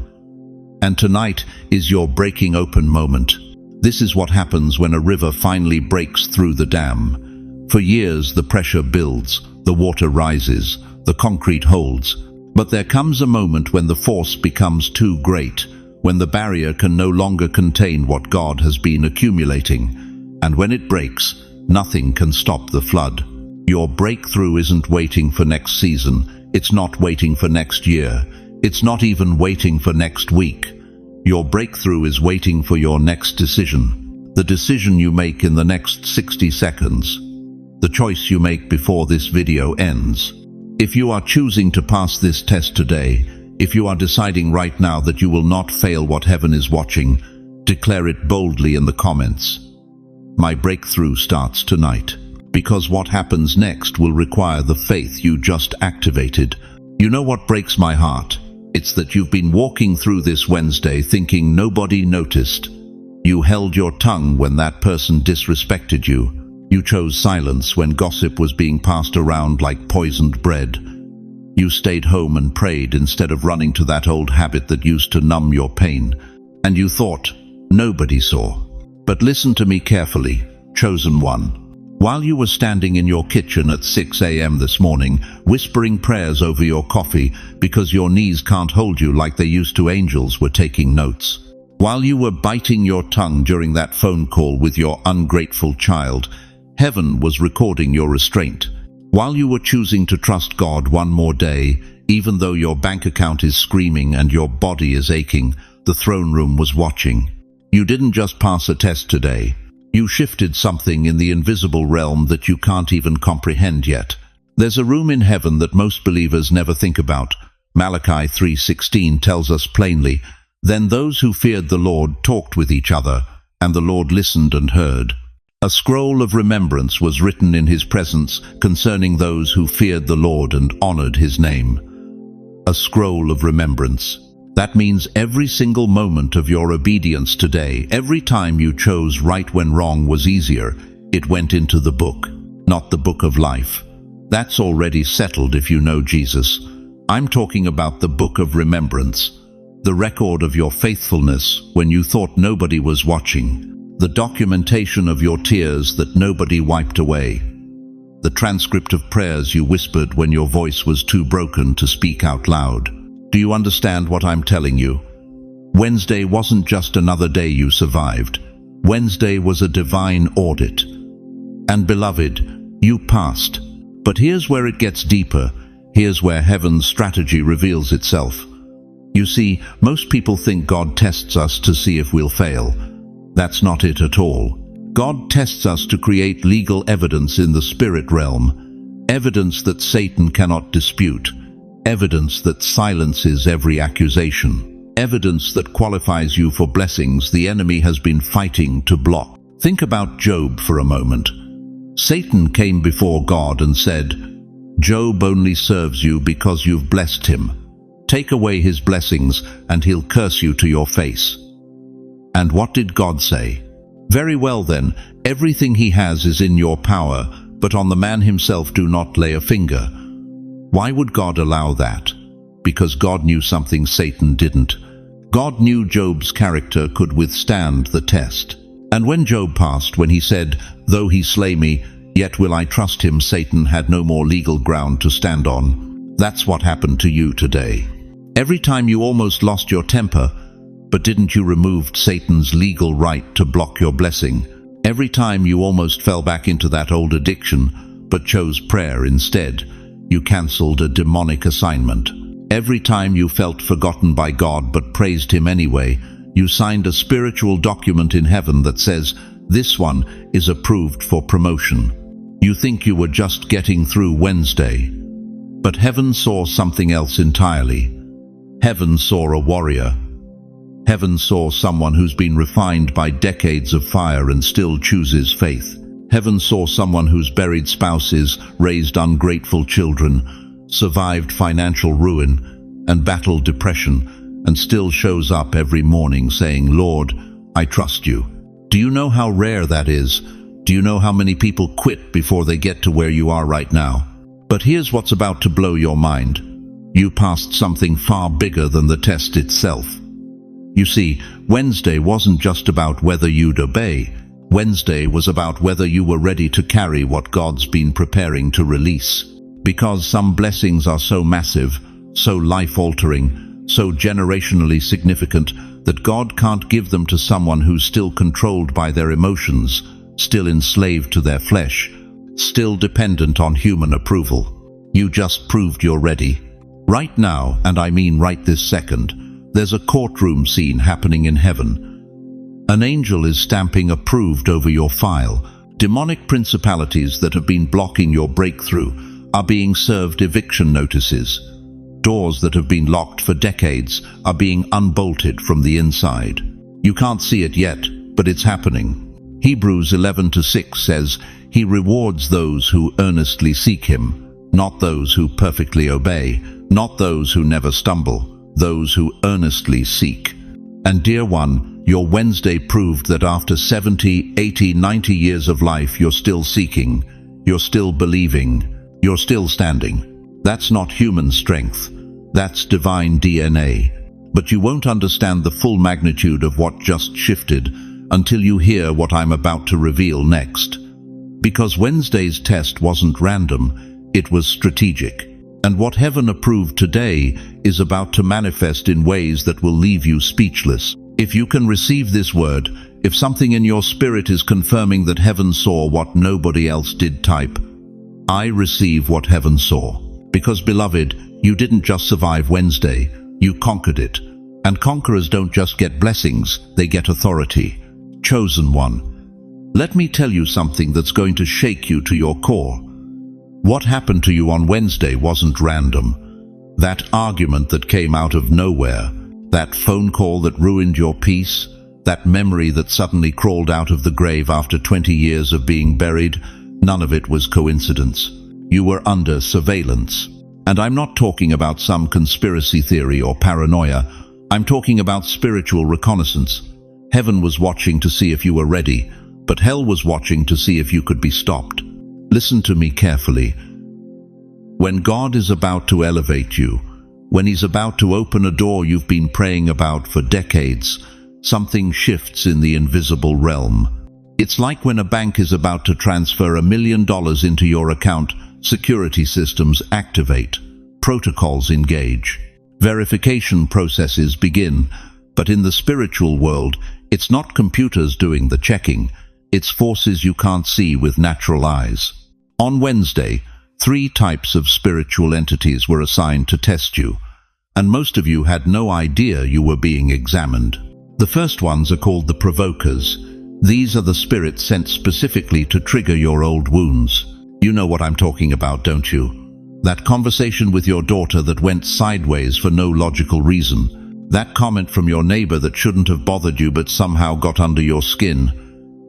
And tonight is your breaking open moment. This is what happens when a river finally breaks through the dam. For years the pressure builds, the water rises, the concrete holds. But there comes a moment when the force becomes too great, when the barrier can no longer contain what God has been accumulating. And when it breaks, nothing can stop the flood. Your breakthrough isn't waiting for next season. It's not waiting for next year. It's not even waiting for next week. Your breakthrough is waiting for your next decision. The decision you make in the next 60 seconds. The choice you make before this video ends. If you are choosing to pass this test today, if you are deciding right now that you will not fail what heaven is watching, declare it boldly in the comments. My breakthrough starts tonight. Because what happens next will require the faith you just activated. You know what breaks my heart? It's that you've been walking through this Wednesday thinking nobody noticed. You held your tongue when that person disrespected you. You chose silence when gossip was being passed around like poisoned bread. You stayed home and prayed instead of running to that old habit that used to numb your pain. And you thought, nobody saw. But listen to me carefully, chosen one. While you were standing in your kitchen at 6 a.m. this morning, whispering prayers over your coffee because your knees can't hold you like they used to, angels were taking notes. While you were biting your tongue during that phone call with your ungrateful child, heaven was recording your restraint. While you were choosing to trust God one more day, even though your bank account is screaming and your body is aching, the throne room was watching. You didn't just pass a test today. You shifted something in the invisible realm that you can't even comprehend yet. There's a room in heaven that most believers never think about. Malachi 3:16 tells us plainly, "Then those who feared the Lord talked with each other, and the Lord listened and heard." A scroll of remembrance was written in his presence concerning those who feared the Lord and honored his name. A scroll of remembrance. That means every single moment of your obedience today, every time you chose right when wrong was easier, it went into the book, not the book of life. That's already settled if you know Jesus. I'm talking about the book of remembrance, the record of your faithfulness when you thought nobody was watching, the documentation of your tears that nobody wiped away, the transcript of prayers you whispered when your voice was too broken to speak out loud. Do you understand what I'm telling you? Wednesday wasn't just another day you survived. Wednesday was a divine audit. And beloved, you passed. But here's where it gets deeper. Here's where heaven's strategy reveals itself. You see, most people think God tests us to see if we'll fail. That's not it at all. God tests us to create legal evidence in the spirit realm. Evidence that Satan cannot dispute. Evidence that silences every accusation. Evidence that qualifies you for blessings the enemy has been fighting to block. Think about Job for a moment. Satan came before God and said, "Job only serves you because you've blessed him. Take away his blessings and he'll curse you to your face." And what did God say? "Very well then, everything he has is in your power, but on the man himself do not lay a finger." Why would God allow that? Because God knew something Satan didn't. God knew Job's character could withstand the test. And when Job passed, when he said, "Though he slay me, yet will I trust him," Satan had no more legal ground to stand on. That's what happened to you today. Every time you almost lost your temper, but didn't you remove Satan's legal right to block your blessing? Every time you almost fell back into that old addiction, but chose prayer instead, you cancelled a demonic assignment. Every time you felt forgotten by God but praised him anyway, you signed a spiritual document in heaven that says, "This one is approved for promotion." You think you were just getting through Wednesday. But heaven saw something else entirely. Heaven saw a warrior. Heaven saw someone who's been refined by decades of fire and still chooses faith. Heaven saw someone who's buried spouses, raised ungrateful children, survived financial ruin, and battled depression, and still shows up every morning saying, "Lord, I trust you." Do you know how rare that is? Do you know how many people quit before they get to where you are right now? But here's what's about to blow your mind. You passed something far bigger than the test itself. You see, Wednesday wasn't just about whether you'd obey. Wednesday was about whether you were ready to carry what God's been preparing to release. Because some blessings are so massive, so life-altering, so generationally significant, that God can't give them to someone who's still controlled by their emotions, still enslaved to their flesh. still dependent on human approval. You just proved you're ready. Right now, and I mean right this second, there's a courtroom scene happening in heaven. An angel is stamping approved over your file. Demonic principalities that have been blocking your breakthrough are being served eviction notices. Doors that have been locked for decades are being unbolted from the inside. You can't see it yet, but it's happening. Hebrews 11:6 says, "He rewards those who earnestly seek him, not those who perfectly obey, not those who never stumble, those who earnestly seek." And dear one, your Wednesday proved that after 70, 80, 90 years of life, you're still seeking, you're still believing, you're still standing. That's not human strength, that's divine DNA. But you won't understand the full magnitude of what just shifted until you hear what I'm about to reveal next. Because Wednesday's test wasn't random, it was strategic. And what heaven approved today is about to manifest in ways that will leave you speechless. If you can receive this word, if something in your spirit is confirming that heaven saw what nobody else did, type, "I receive what heaven saw." Because, beloved, you didn't just survive Wednesday, you conquered it. And conquerors don't just get blessings, they get authority. Chosen one. Let me tell you something that's going to shake you to your core. What happened to you on Wednesday wasn't random. That argument that came out of nowhere, that phone call that ruined your peace, that memory that suddenly crawled out of the grave after 20 years of being buried, none of it was coincidence. You were under surveillance. And I'm not talking about some conspiracy theory or paranoia. I'm talking about spiritual reconnaissance. Heaven was watching to see if you were ready, but hell was watching to see if you could be stopped. Listen to me carefully. When God is about to elevate you, when He's about to open a door you've been praying about for decades, something shifts in the invisible realm. It's like when a bank is about to transfer $1 million into your account, security systems activate, protocols engage, verification processes begin. But in the spiritual world, it's not computers doing the checking, it's forces you can't see with natural eyes. On Wednesday, 3 types of spiritual entities were assigned to test you, and most of you had no idea you were being examined. The first ones are called the provokers. These are the spirits sent specifically to trigger your old wounds. You know what I'm talking about, don't you? That conversation with your daughter that went sideways for no logical reason. That comment from your neighbor that shouldn't have bothered you but somehow got under your skin.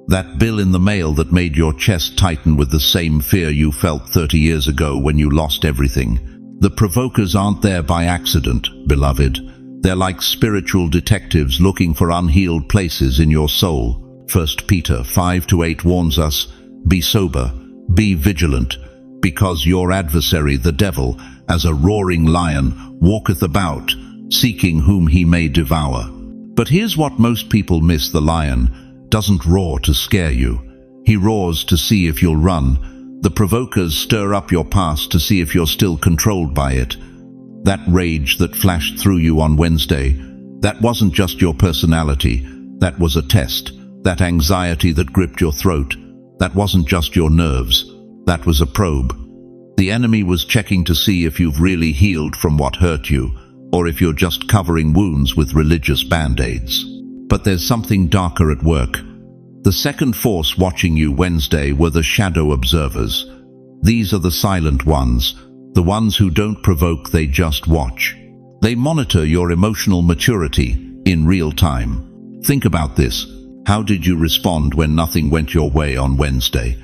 That bill in the mail that made your chest tighten with the same fear you felt 30 years ago when you lost everything. The provokers aren't there by accident, beloved. They're like spiritual detectives looking for unhealed places in your soul. 1 Peter 5-8 warns us, "Be sober, be vigilant, because your adversary, the devil, as a roaring lion, walketh about, seeking whom he may devour." But here's what most people miss: the lion doesn't roar to scare you. He roars to see if you'll run. The provokers stir up your past to see if you're still controlled by it. That rage that flashed through you on Wednesday, that wasn't just your personality, that was a test. That anxiety that gripped your throat, that wasn't just your nerves, that was a probe. The enemy was checking to see if you've really healed from what hurt you, or if you're just covering wounds with religious band-aids. But there's something darker at work. The second force watching you Wednesday were the shadow observers. These are the silent ones, the ones who don't provoke, they just watch. They monitor your emotional maturity in real time. Think about this. How did you respond when nothing went your way on Wednesday?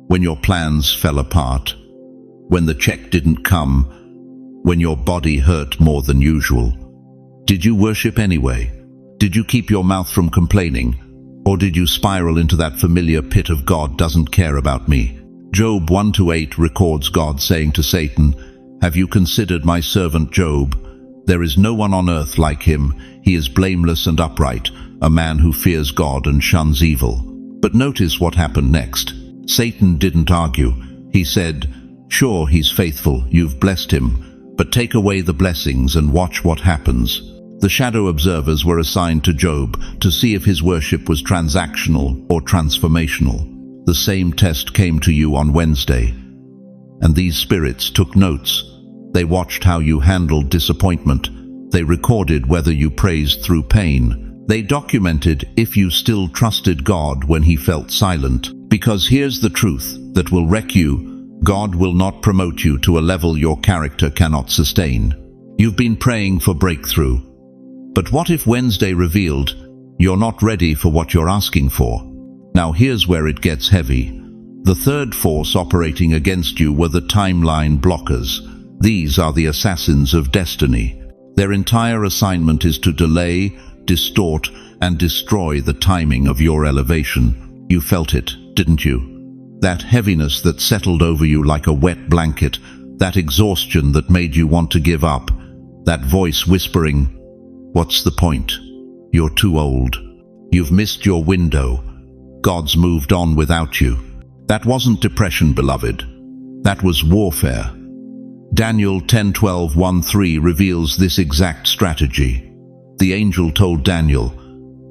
When your plans fell apart? When the check didn't come? When your body hurt more than usual? Did you worship anyway? Did you keep your mouth from complaining? Or did you spiral into that familiar pit of "God doesn't care about me"? Job 1-8 records God saying to Satan, "Have you considered my servant Job? There is no one on earth like him. He is blameless and upright, a man who fears God and shuns evil." But notice what happened next. Satan didn't argue. He said, "Sure, he's faithful, you've blessed him, but take away the blessings and watch what happens." The shadow observers were assigned to Job to see if his worship was transactional or transformational. the same test came to you on Wednesday. And these spirits took notes. They watched how you handled disappointment. They recorded whether you praised through pain. They documented if you still trusted God when He felt silent. Because here's the truth that will wreck you: God will not promote you to a level your character cannot sustain. You've been praying for breakthrough. But what if Wednesday revealed you're not ready for what you're asking for? Now here's where it gets heavy. The third force operating against you were the timeline blockers. These are the assassins of destiny. Their entire assignment is to delay, distort, and destroy the timing of your elevation. You felt it, didn't you? That heaviness that settled over you like a wet blanket, that exhaustion that made you want to give up, that voice whispering, "What's the point? You're too old. You've missed your window. God's moved on without you." That wasn't depression, beloved. That was warfare. Daniel 10:12-1-3 reveals this exact strategy. The angel told Daniel,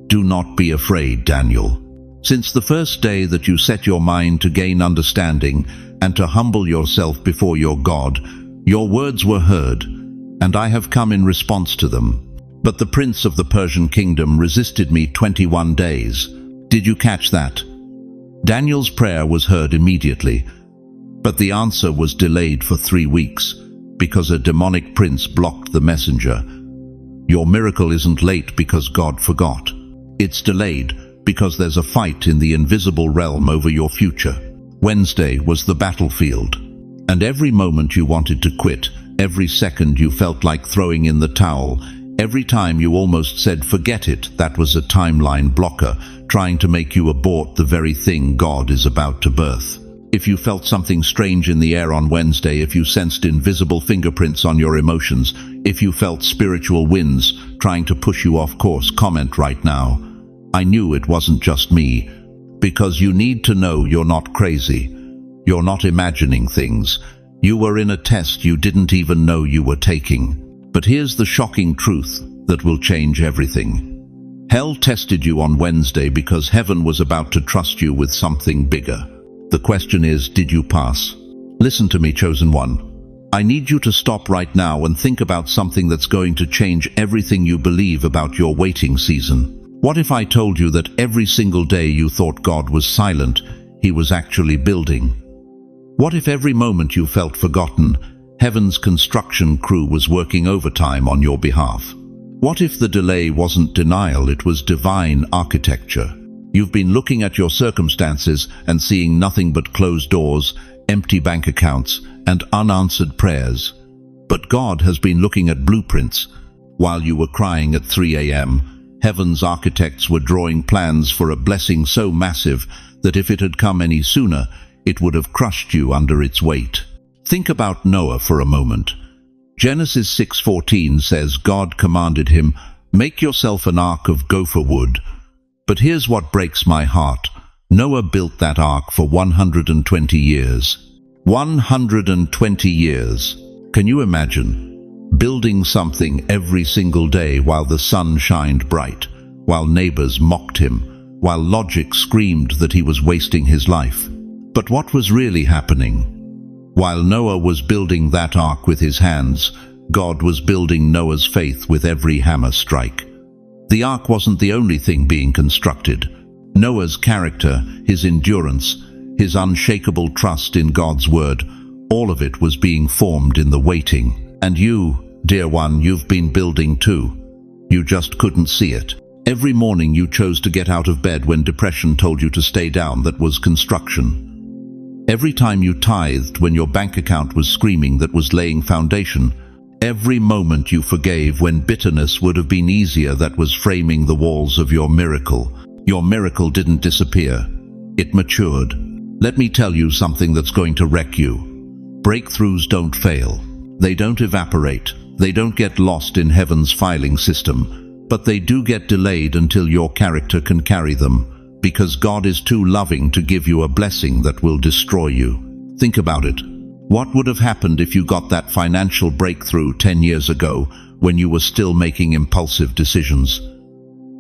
"Do not be afraid, Daniel. Since the first day that you set your mind to gain understanding and to humble yourself before your God, your words were heard, and I have come in response to them. But the prince of the Persian kingdom resisted me 21 days. Did you catch that? Daniel's prayer was heard immediately, but the answer was delayed for 3 weeks because a demonic prince blocked the messenger. Your miracle isn't late because God forgot. It's delayed because there's a fight in the invisible realm over your future. Wednesday was the battlefield, and every moment you wanted to quit, every second you felt like throwing in the towel, every time you almost said forget it, that was a timeline blocker trying to make you abort the very thing God is about to birth. If you felt something strange in the air on Wednesday, if you sensed invisible fingerprints on your emotions, if you felt spiritual winds trying to push you off course, comment right now, "I knew it wasn't just me." Because you need to know you're not crazy. You're not imagining things. You were in a test you didn't even know you were taking. But here's the shocking truth that will change everything. Hell tested you on Wednesday because heaven was about to trust you with something bigger. The question is, did you pass? Listen to me, chosen one. I need you to stop right now and think about something that's going to change everything you believe about your waiting season. What if I told you that every single day you thought God was silent, He was actually building? What if every moment you felt forgotten, heaven's construction crew was working overtime on your behalf? What if the delay wasn't denial, it was divine architecture? You've been looking at your circumstances and seeing nothing but closed doors, empty bank accounts, and unanswered prayers. But God has been looking at blueprints. While you were crying at 3 a.m., heaven's architects were drawing plans for a blessing so massive that if it had come any sooner, it would have crushed you under its weight. Think about Noah for a moment. Genesis 6:14 says God commanded him, "Make yourself an ark of gopher wood." But here's what breaks my heart. Noah built that ark for 120 years. 120 years. Can you imagine? Building something every single day while the sun shined bright, while neighbors mocked him, while logic screamed that he was wasting his life. But what was really happening? While Noah was building that ark with his hands, God was building Noah's faith with every hammer strike. The ark wasn't the only thing being constructed. Noah's character, his endurance, his unshakable trust in God's word, all of it was being formed in the waiting. And you, dear one, you've been building too. You just couldn't see it. Every morning you chose to get out of bed when depression told you to stay down. That was construction. Every time you tithed when your bank account was screaming. That was laying foundation. Every moment you forgave when bitterness would have been easier. That was framing the walls of your miracle. Your miracle didn't disappear. It matured. Let me tell you something that's going to wreck you. Breakthroughs don't fail. They don't evaporate. They don't get lost in heaven's filing system. But they do get delayed until your character can carry them. Because God is too loving to give you a blessing that will destroy you. Think about it. What would have happened if you got that financial breakthrough 10 years ago when you were still making impulsive decisions?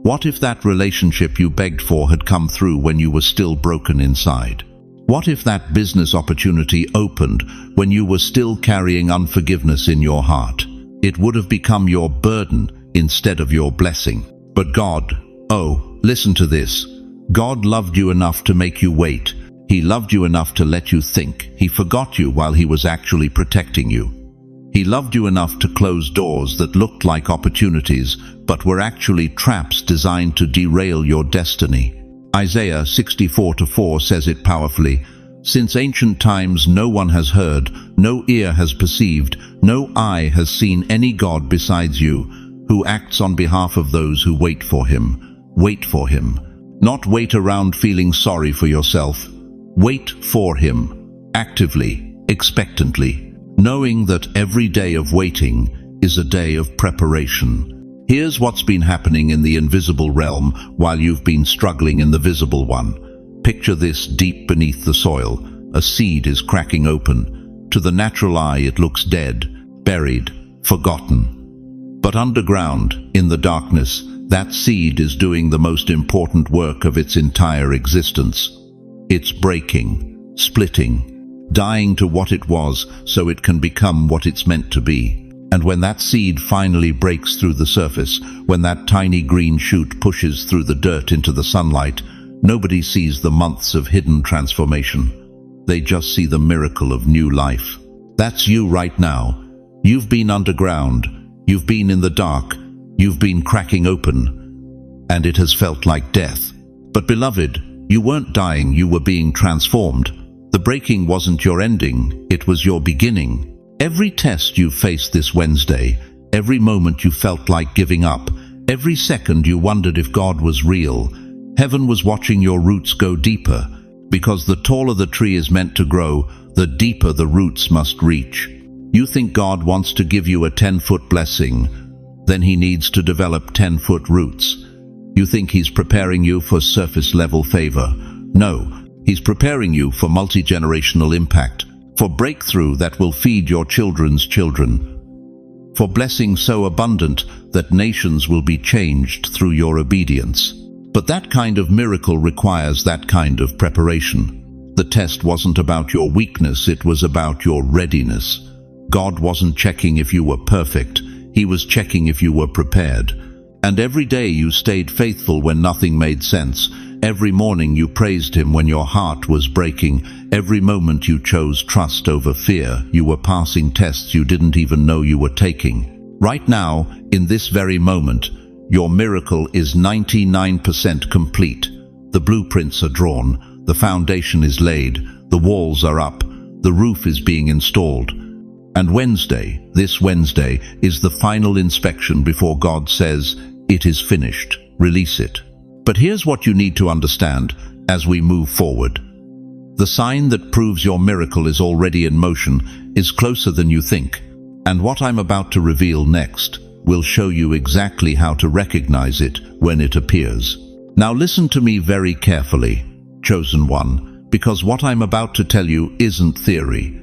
What if that relationship you begged for had come through when you were still broken inside? What if that business opportunity opened when you were still carrying unforgiveness in your heart? It would have become your burden instead of your blessing. But God, oh, listen to this. God loved you enough to make you wait. He loved you enough to let you think. He forgot you while he was actually protecting you. He loved you enough to close doors that looked like opportunities, but were actually traps designed to derail your destiny. Isaiah 64:4 says it powerfully. Since ancient times no one has heard, no ear has perceived, no eye has seen any God besides you, who acts on behalf of those who wait for him. Wait for him. Not wait around feeling sorry for yourself. Wait for him, actively, expectantly, knowing that every day of waiting is a day of preparation. Here's what's been happening in the invisible realm while you've been struggling in the visible one. Picture this: deep beneath the soil, a seed is cracking open. To the natural eye it looks dead, buried, forgotten. But underground, in the darkness, that seed is doing the most important work of its entire existence. It's breaking, splitting, dying to what it was so it can become what it's meant to be. And when that seed finally breaks through the surface, when that tiny green shoot pushes through the dirt into the sunlight, nobody sees the months of hidden transformation. They just see the miracle of new life. That's you right now. You've been underground. You've been in the dark. You've been cracking open. And it has felt like death. But beloved, you weren't dying, you were being transformed. The breaking wasn't your ending, it was your beginning. Every test you faced this Wednesday, every moment you felt like giving up, every second you wondered if God was real, heaven was watching your roots go deeper, because the taller the tree is meant to grow, the deeper the roots must reach. You think God wants to give you a 10-foot blessing, then he needs to develop 10-foot roots. You think he's preparing you for surface-level favor. No, he's preparing you for multi-generational impact, for breakthrough that will feed your children's children, for blessing so abundant that nations will be changed through your obedience. But that kind of miracle requires that kind of preparation. The test wasn't about your weakness, it was about your readiness. God wasn't checking if you were perfect, he was checking if you were prepared. And every day you stayed faithful when nothing made sense. Every morning you praised him when your heart was breaking. Every moment you chose trust over fear. You were passing tests you didn't even know you were taking. Right now, in this very moment, your miracle is 99% complete. The blueprints are drawn, the foundation is laid, the walls are up, the roof is being installed. And Wednesday, this Wednesday, is the final inspection before God says, "It is finished, release it." But here's what you need to understand as we move forward. The sign that proves your miracle is already in motion is closer than you think. And what I'm about to reveal next will show you exactly how to recognize it when it appears. Now listen to me very carefully, chosen one, because what I'm about to tell you isn't theory.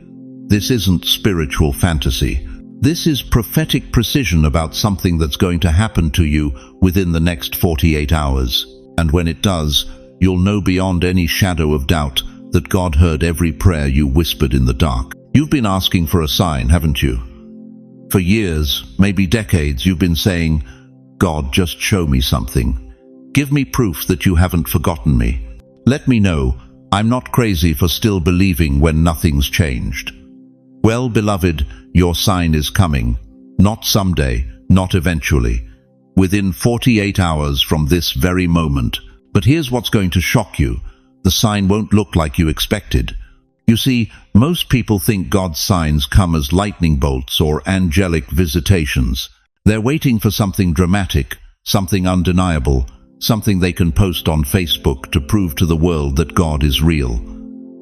This isn't spiritual fantasy. This is prophetic precision about something that's going to happen to you within the next 48 hours. And when it does, you'll know beyond any shadow of doubt that God heard every prayer you whispered in the dark. You've been asking for a sign, haven't you? For years, maybe decades, you've been saying, "God, just show me something. Give me proof that you haven't forgotten me. Let me know I'm not crazy for still believing when nothing's changed." Well, beloved, your sign is coming. Not someday, not eventually. Within 48 hours from this very moment. But here's what's going to shock you. The sign won't look like you expected. You see, most people think God's signs come as lightning bolts or angelic visitations. They're waiting for something dramatic, something undeniable, something they can post on Facebook to prove to the world that God is real.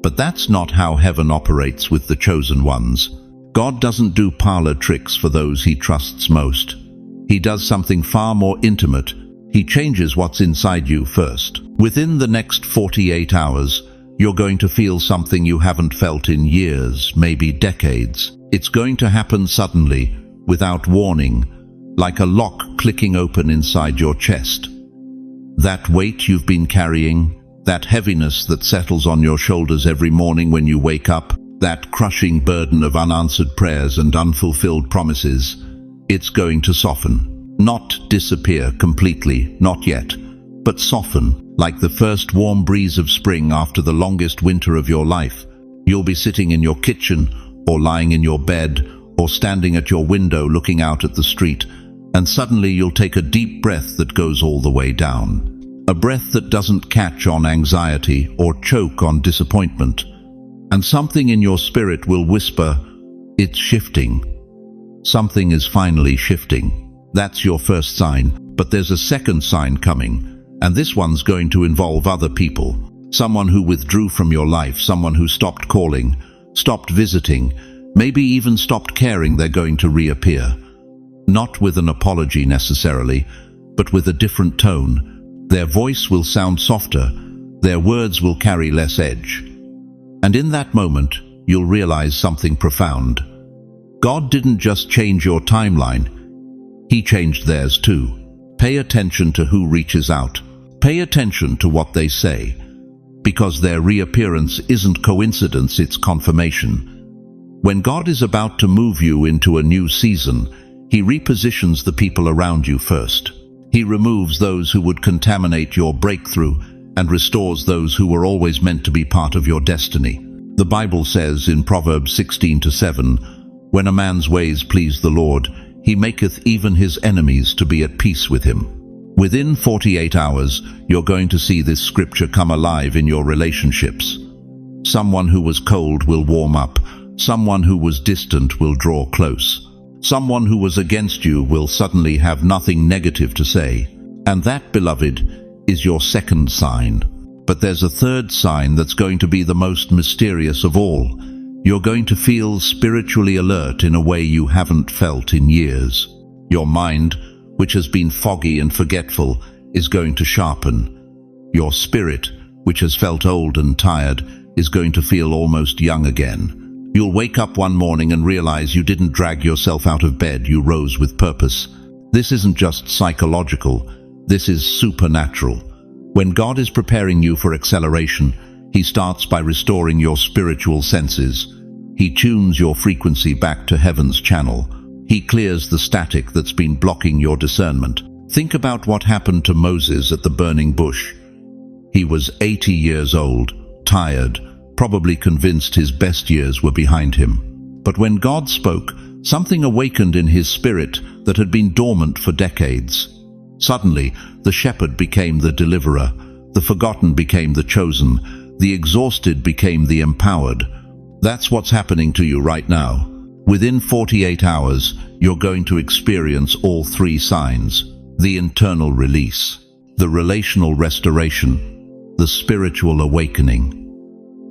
But that's not how heaven operates with the chosen ones. God doesn't do parlor tricks for those he trusts most. He does something far more intimate. He changes what's inside you first. Within the next 48 hours, you're going to feel something you haven't felt in years, maybe decades. It's going to happen suddenly, without warning, like a lock clicking open inside your chest. That weight you've been carrying, that heaviness that settles on your shoulders every morning when you wake up, that crushing burden of unanswered prayers and unfulfilled promises, it's going to soften. Not disappear completely, not yet, but soften, like the first warm breeze of spring after the longest winter of your life. You'll be sitting in your kitchen, or lying in your bed, or standing at your window looking out at the street, and suddenly you'll take a deep breath that goes all the way down. A breath that doesn't catch on anxiety or choke on disappointment. And something in your spirit will whisper, "It's shifting." Something is finally shifting. That's your first sign, but there's a second sign coming, and this one's going to involve other people. Someone who withdrew from your life, someone who stopped calling, stopped visiting, maybe even stopped caring. They're going to reappear. Not with an apology necessarily, but with a different tone. Their voice will sound softer, their words will carry less edge. And in that moment, you'll realize something profound. God didn't just change your timeline, He changed theirs too. Pay attention to who reaches out. Pay attention to what they say, because their reappearance isn't coincidence, it's confirmation. When God is about to move you into a new season, He repositions the people around you first. He removes those who would contaminate your breakthrough and restores those who were always meant to be part of your destiny. The Bible says in Proverbs 16:7, "When a man's ways please the Lord, He maketh even his enemies to be at peace with him." Within 48 hours, you're going to see this scripture come alive in your relationships. Someone who was cold will warm up. Someone who was distant will draw close. Someone who was against you will suddenly have nothing negative to say. And that, beloved, is your second sign. But there's a third sign that's going to be the most mysterious of all. You're going to feel spiritually alert in a way you haven't felt in years. Your mind, which has been foggy and forgetful, is going to sharpen. Your spirit, which has felt old and tired, is going to feel almost young again. You'll wake up one morning and realize you didn't drag yourself out of bed, you rose with purpose. This isn't just psychological, this is supernatural. When God is preparing you for acceleration, He starts by restoring your spiritual senses. He tunes your frequency back to heaven's channel. He clears the static that's been blocking your discernment. Think about what happened to Moses at the burning bush. He was 80 years old, tired, probably convinced his best years were behind him. But when God spoke, something awakened in his spirit that had been dormant for decades. Suddenly, the shepherd became the deliverer, the forgotten became the chosen, the exhausted became the empowered. That's what's happening to you right now. Within 48 hours, you're going to experience all three signs: the internal release, the relational restoration, the spiritual awakening.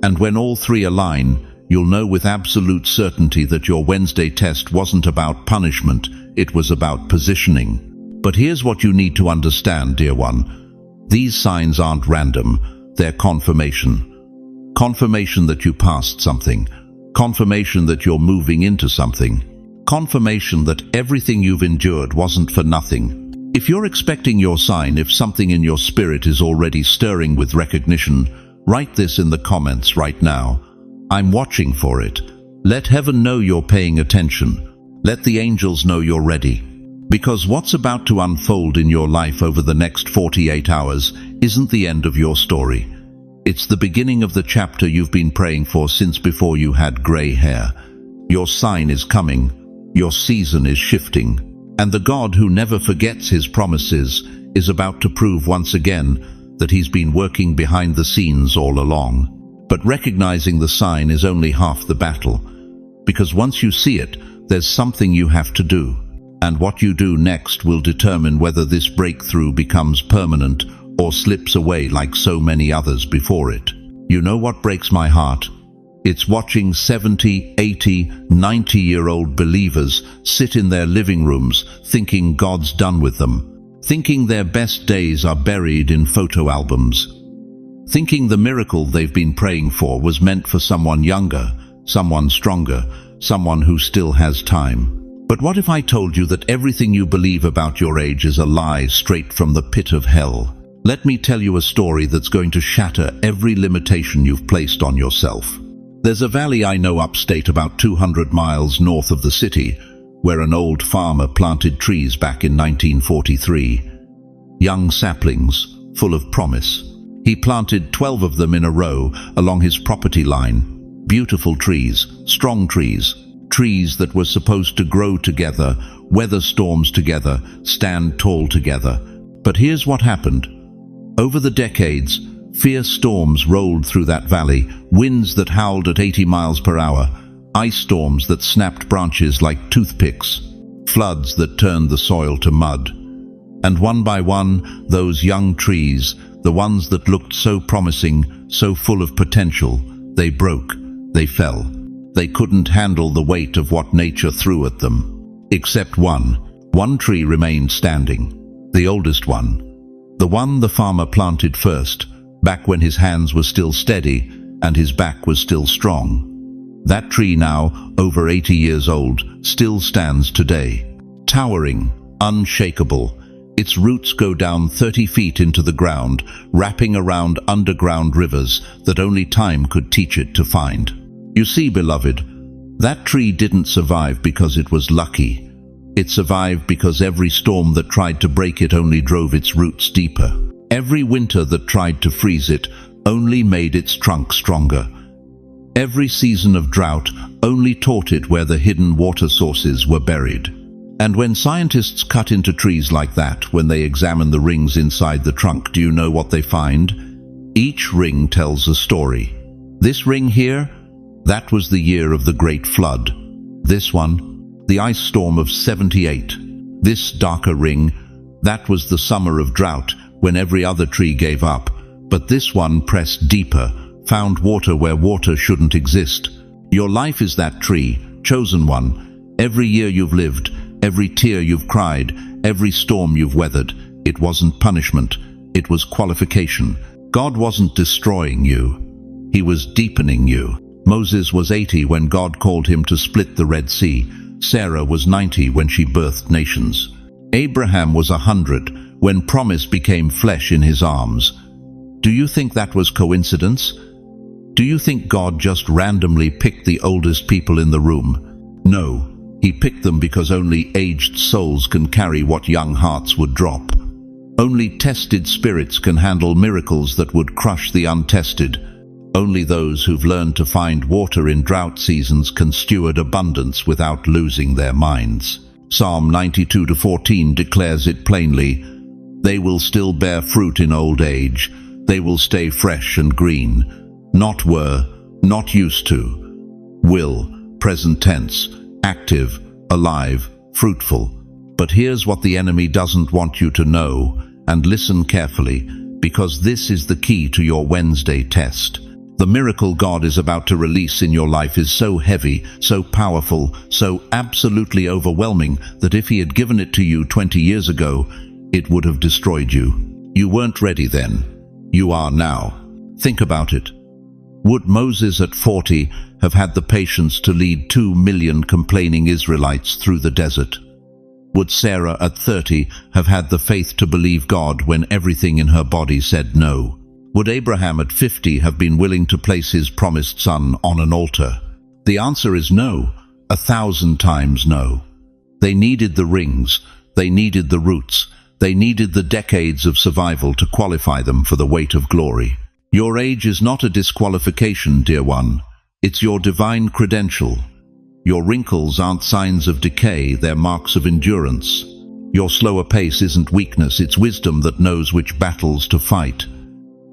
And when all three align, you'll know with absolute certainty that your Wednesday test wasn't about punishment, it was about positioning. But here's what you need to understand, dear one. These signs aren't random, they're confirmation. Confirmation that you passed something. Confirmation that you're moving into something. Confirmation that everything you've endured wasn't for nothing. If you're expecting your sign, if something in your spirit is already stirring with recognition, write this in the comments right now. I'm watching for it. Let heaven know you're paying attention. Let the angels know you're ready. Because what's about to unfold in your life over the next 48 hours isn't the end of your story. It's the beginning of the chapter you've been praying for since before you had gray hair. Your sign is coming. Your season is shifting. And the God who never forgets His promises is about to prove once again that He's been working behind the scenes all along. But recognizing the sign is only half the battle. Because once you see it, there's something you have to do. And what you do next will determine whether this breakthrough becomes permanent or slips away like so many others before it. You know what breaks my heart? It's watching 70, 80, 90-year-old believers sit in their living rooms thinking God's done with them, thinking their best days are buried in photo albums, thinking the miracle they've been praying for was meant for someone younger, someone stronger, someone who still has time. But what if I told you that everything you believe about your age is a lie straight from the pit of hell? Let me tell you a story that's going to shatter every limitation you've placed on yourself. There's a valley I know upstate about 200 miles north of the city, where an old farmer planted trees back in 1943. Young saplings, full of promise. He planted 12 of them in a row along his property line. Beautiful trees, strong trees, trees that were supposed to grow together, weather storms together, stand tall together. But here's what happened. Over the decades, fierce storms rolled through that valley, winds that howled at 80 miles per hour, ice storms that snapped branches like toothpicks, floods that turned the soil to mud. And one by one, those young trees, the ones that looked so promising, so full of potential, they broke, they fell. They couldn't handle the weight of what nature threw at them. Except one. One tree remained standing, the oldest one. The one the farmer planted first, back when his hands were still steady and his back was still strong. That tree now, over 80 years old, still stands today. Towering, unshakable. Its roots go down 30 feet into the ground, wrapping around underground rivers that only time could teach it to find. You see, beloved, that tree didn't survive because it was lucky. It survived because every storm that tried to break it only drove its roots deeper. Every winter that tried to freeze it only made its trunk stronger. Every season of drought only taught it where the hidden water sources were buried. And when scientists cut into trees like that, when they examine the rings inside the trunk, do you know what they find? Each ring tells a story. This ring here, that was the year of the Great Flood. This one, the ice storm of 78. This darker ring, that was the summer of drought, when every other tree gave up. But this one pressed deeper, found water where water shouldn't exist. Your life is that tree, chosen one. Every year you've lived, every tear you've cried, every storm you've weathered, it wasn't punishment, it was qualification. God wasn't destroying you, He was deepening you. Moses was 80 when God called him to split the Red Sea. Sarah was 90 when she birthed nations. Abraham was 100 when promise became flesh in his arms. Do you think that was coincidence? Do you think God just randomly picked the oldest people in the room? No, He picked them because only aged souls can carry what young hearts would drop. Only tested spirits can handle miracles that would crush the untested. Only those who've learned to find water in drought seasons can steward abundance without losing their minds. Psalm 92:14 declares it plainly. They will still bear fruit in old age. They will stay fresh and green. Not were, not used to. Will, present tense, active, alive, fruitful. But here's what the enemy doesn't want you to know, and listen carefully, because this is the key to your Wednesday test. The miracle God is about to release in your life is so heavy, so powerful, so absolutely overwhelming that if He had given it to you 20 years ago, it would have destroyed you. You weren't ready then. You are now. Think about it. Would Moses at 40 have had the patience to lead 2 million complaining Israelites through the desert? Would Sarah at 30 have had the faith to believe God when everything in her body said no? Would Abraham at 50 have been willing to place his promised son on an altar? The answer is no, 1,000 times no. They needed the rings, they needed the roots, they needed the decades of survival to qualify them for the weight of glory. Your age is not a disqualification, dear one. It's your divine credential. Your wrinkles aren't signs of decay, they're marks of endurance. Your slower pace isn't weakness, it's wisdom that knows which battles to fight.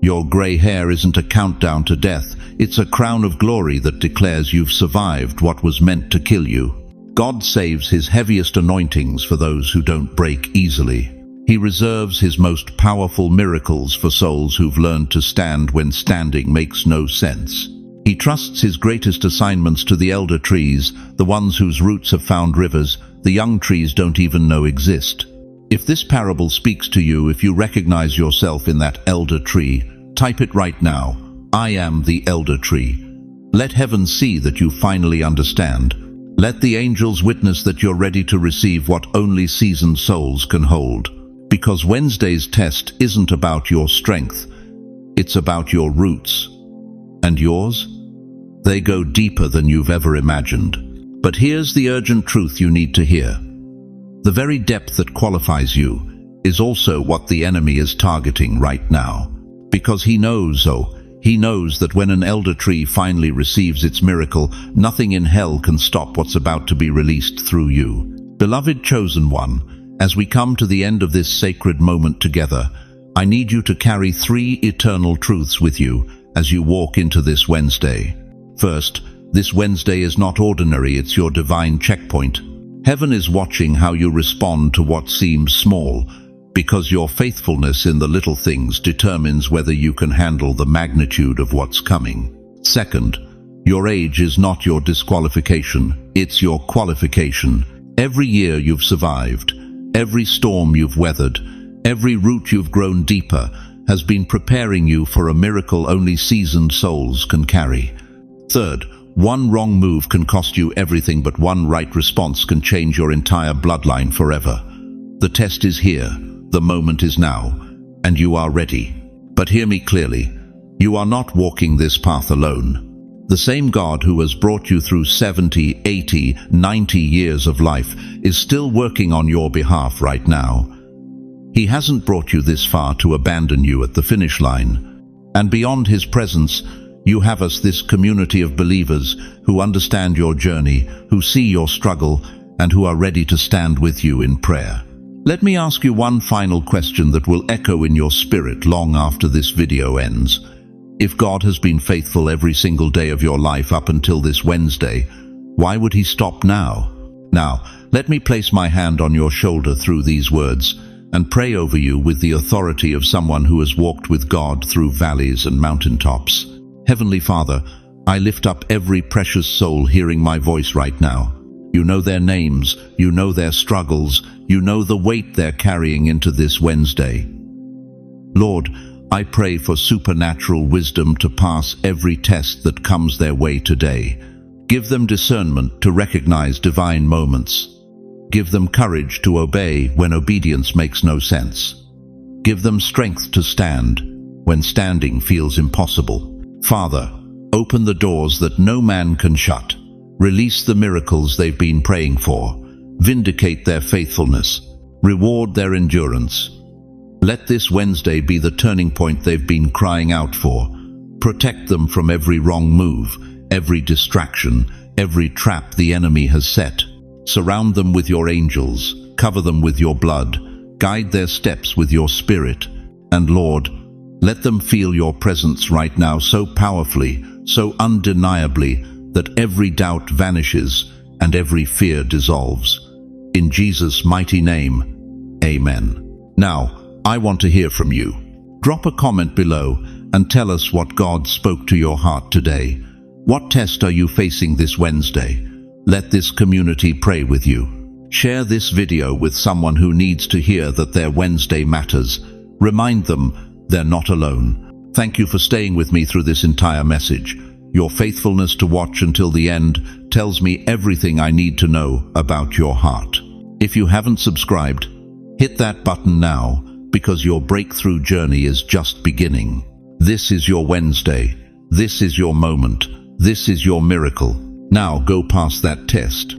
Your grey hair isn't a countdown to death, it's a crown of glory that declares you've survived what was meant to kill you. God saves His heaviest anointings for those who don't break easily. He reserves His most powerful miracles for souls who've learned to stand when standing makes no sense. He trusts His greatest assignments to the elder trees, the ones whose roots have found rivers the young trees don't even know exist. If this parable speaks to you, if you recognize yourself in that elder tree, type it right now. I am the elder tree. Let heaven see that you finally understand. Let the angels witness that you're ready to receive what only seasoned souls can hold. Because Wednesday's test isn't about your strength, it's about your roots. And yours? They go deeper than you've ever imagined. But here's the urgent truth you need to hear. The very depth that qualifies you is also what the enemy is targeting right now. Because he knows that when an elder tree finally receives its miracle, nothing in hell can stop what's about to be released through you. Beloved chosen one, as we come to the end of this sacred moment together, I need you to carry 3 eternal truths with you as you walk into this Wednesday. First, this Wednesday is not ordinary, it's your divine checkpoint. Heaven is watching how you respond to what seems small, because your faithfulness in the little things determines whether you can handle the magnitude of what's coming. Second, your age is not your disqualification, it's your qualification. Every year you've survived, every storm you've weathered, every root you've grown deeper has been preparing you for a miracle only seasoned souls can carry. Third, one wrong move can cost you everything, but one right response can change your entire bloodline forever. The test is here, the moment is now, and you are ready. But hear me clearly, you are not walking this path alone. The same God who has brought you through 70, 80, 90 years of life is still working on your behalf right now. He hasn't brought you this far to abandon you at the finish line. And beyond his presence, you have us, this community of believers who understand your journey, who see your struggle, and who are ready to stand with you in prayer. Let me ask you one final question that will echo in your spirit long after this video ends. If God has been faithful every single day of your life up until this Wednesday, why would he stop now? Now, let me place my hand on your shoulder through these words and pray over you with the authority of someone who has walked with God through valleys and mountaintops. Heavenly Father, I lift up every precious soul hearing my voice right now. You know their names, you know their struggles, you know the weight they're carrying into this Wednesday. Lord, I pray for supernatural wisdom to pass every test that comes their way today. Give them discernment to recognize divine moments. Give them courage to obey when obedience makes no sense. Give them strength to stand when standing feels impossible. Father, open the doors that no man can shut. Release the miracles they've been praying for. Vindicate their faithfulness. Reward their endurance. Let this Wednesday be the turning point they've been crying out for. Protect them from every wrong move, every distraction, every trap the enemy has set. Surround them with your angels. Cover them with your blood. Guide their steps with your spirit. And Lord, let them feel your presence right now so powerfully, so undeniably, that every doubt vanishes and every fear dissolves. In Jesus' mighty name, amen. Now, I want to hear from you. Drop a comment below and tell us what God spoke to your heart today. What test are you facing this Wednesday? Let this community pray with you. Share this video with someone who needs to hear that their Wednesday matters. Remind them they're not alone. Thank you for staying with me through this entire message. Your faithfulness to watch until the end tells me everything I need to know about your heart. If you haven't subscribed, hit that button now, because your breakthrough journey is just beginning. This is your Wednesday. This is your moment. This is your miracle. Now go past that test.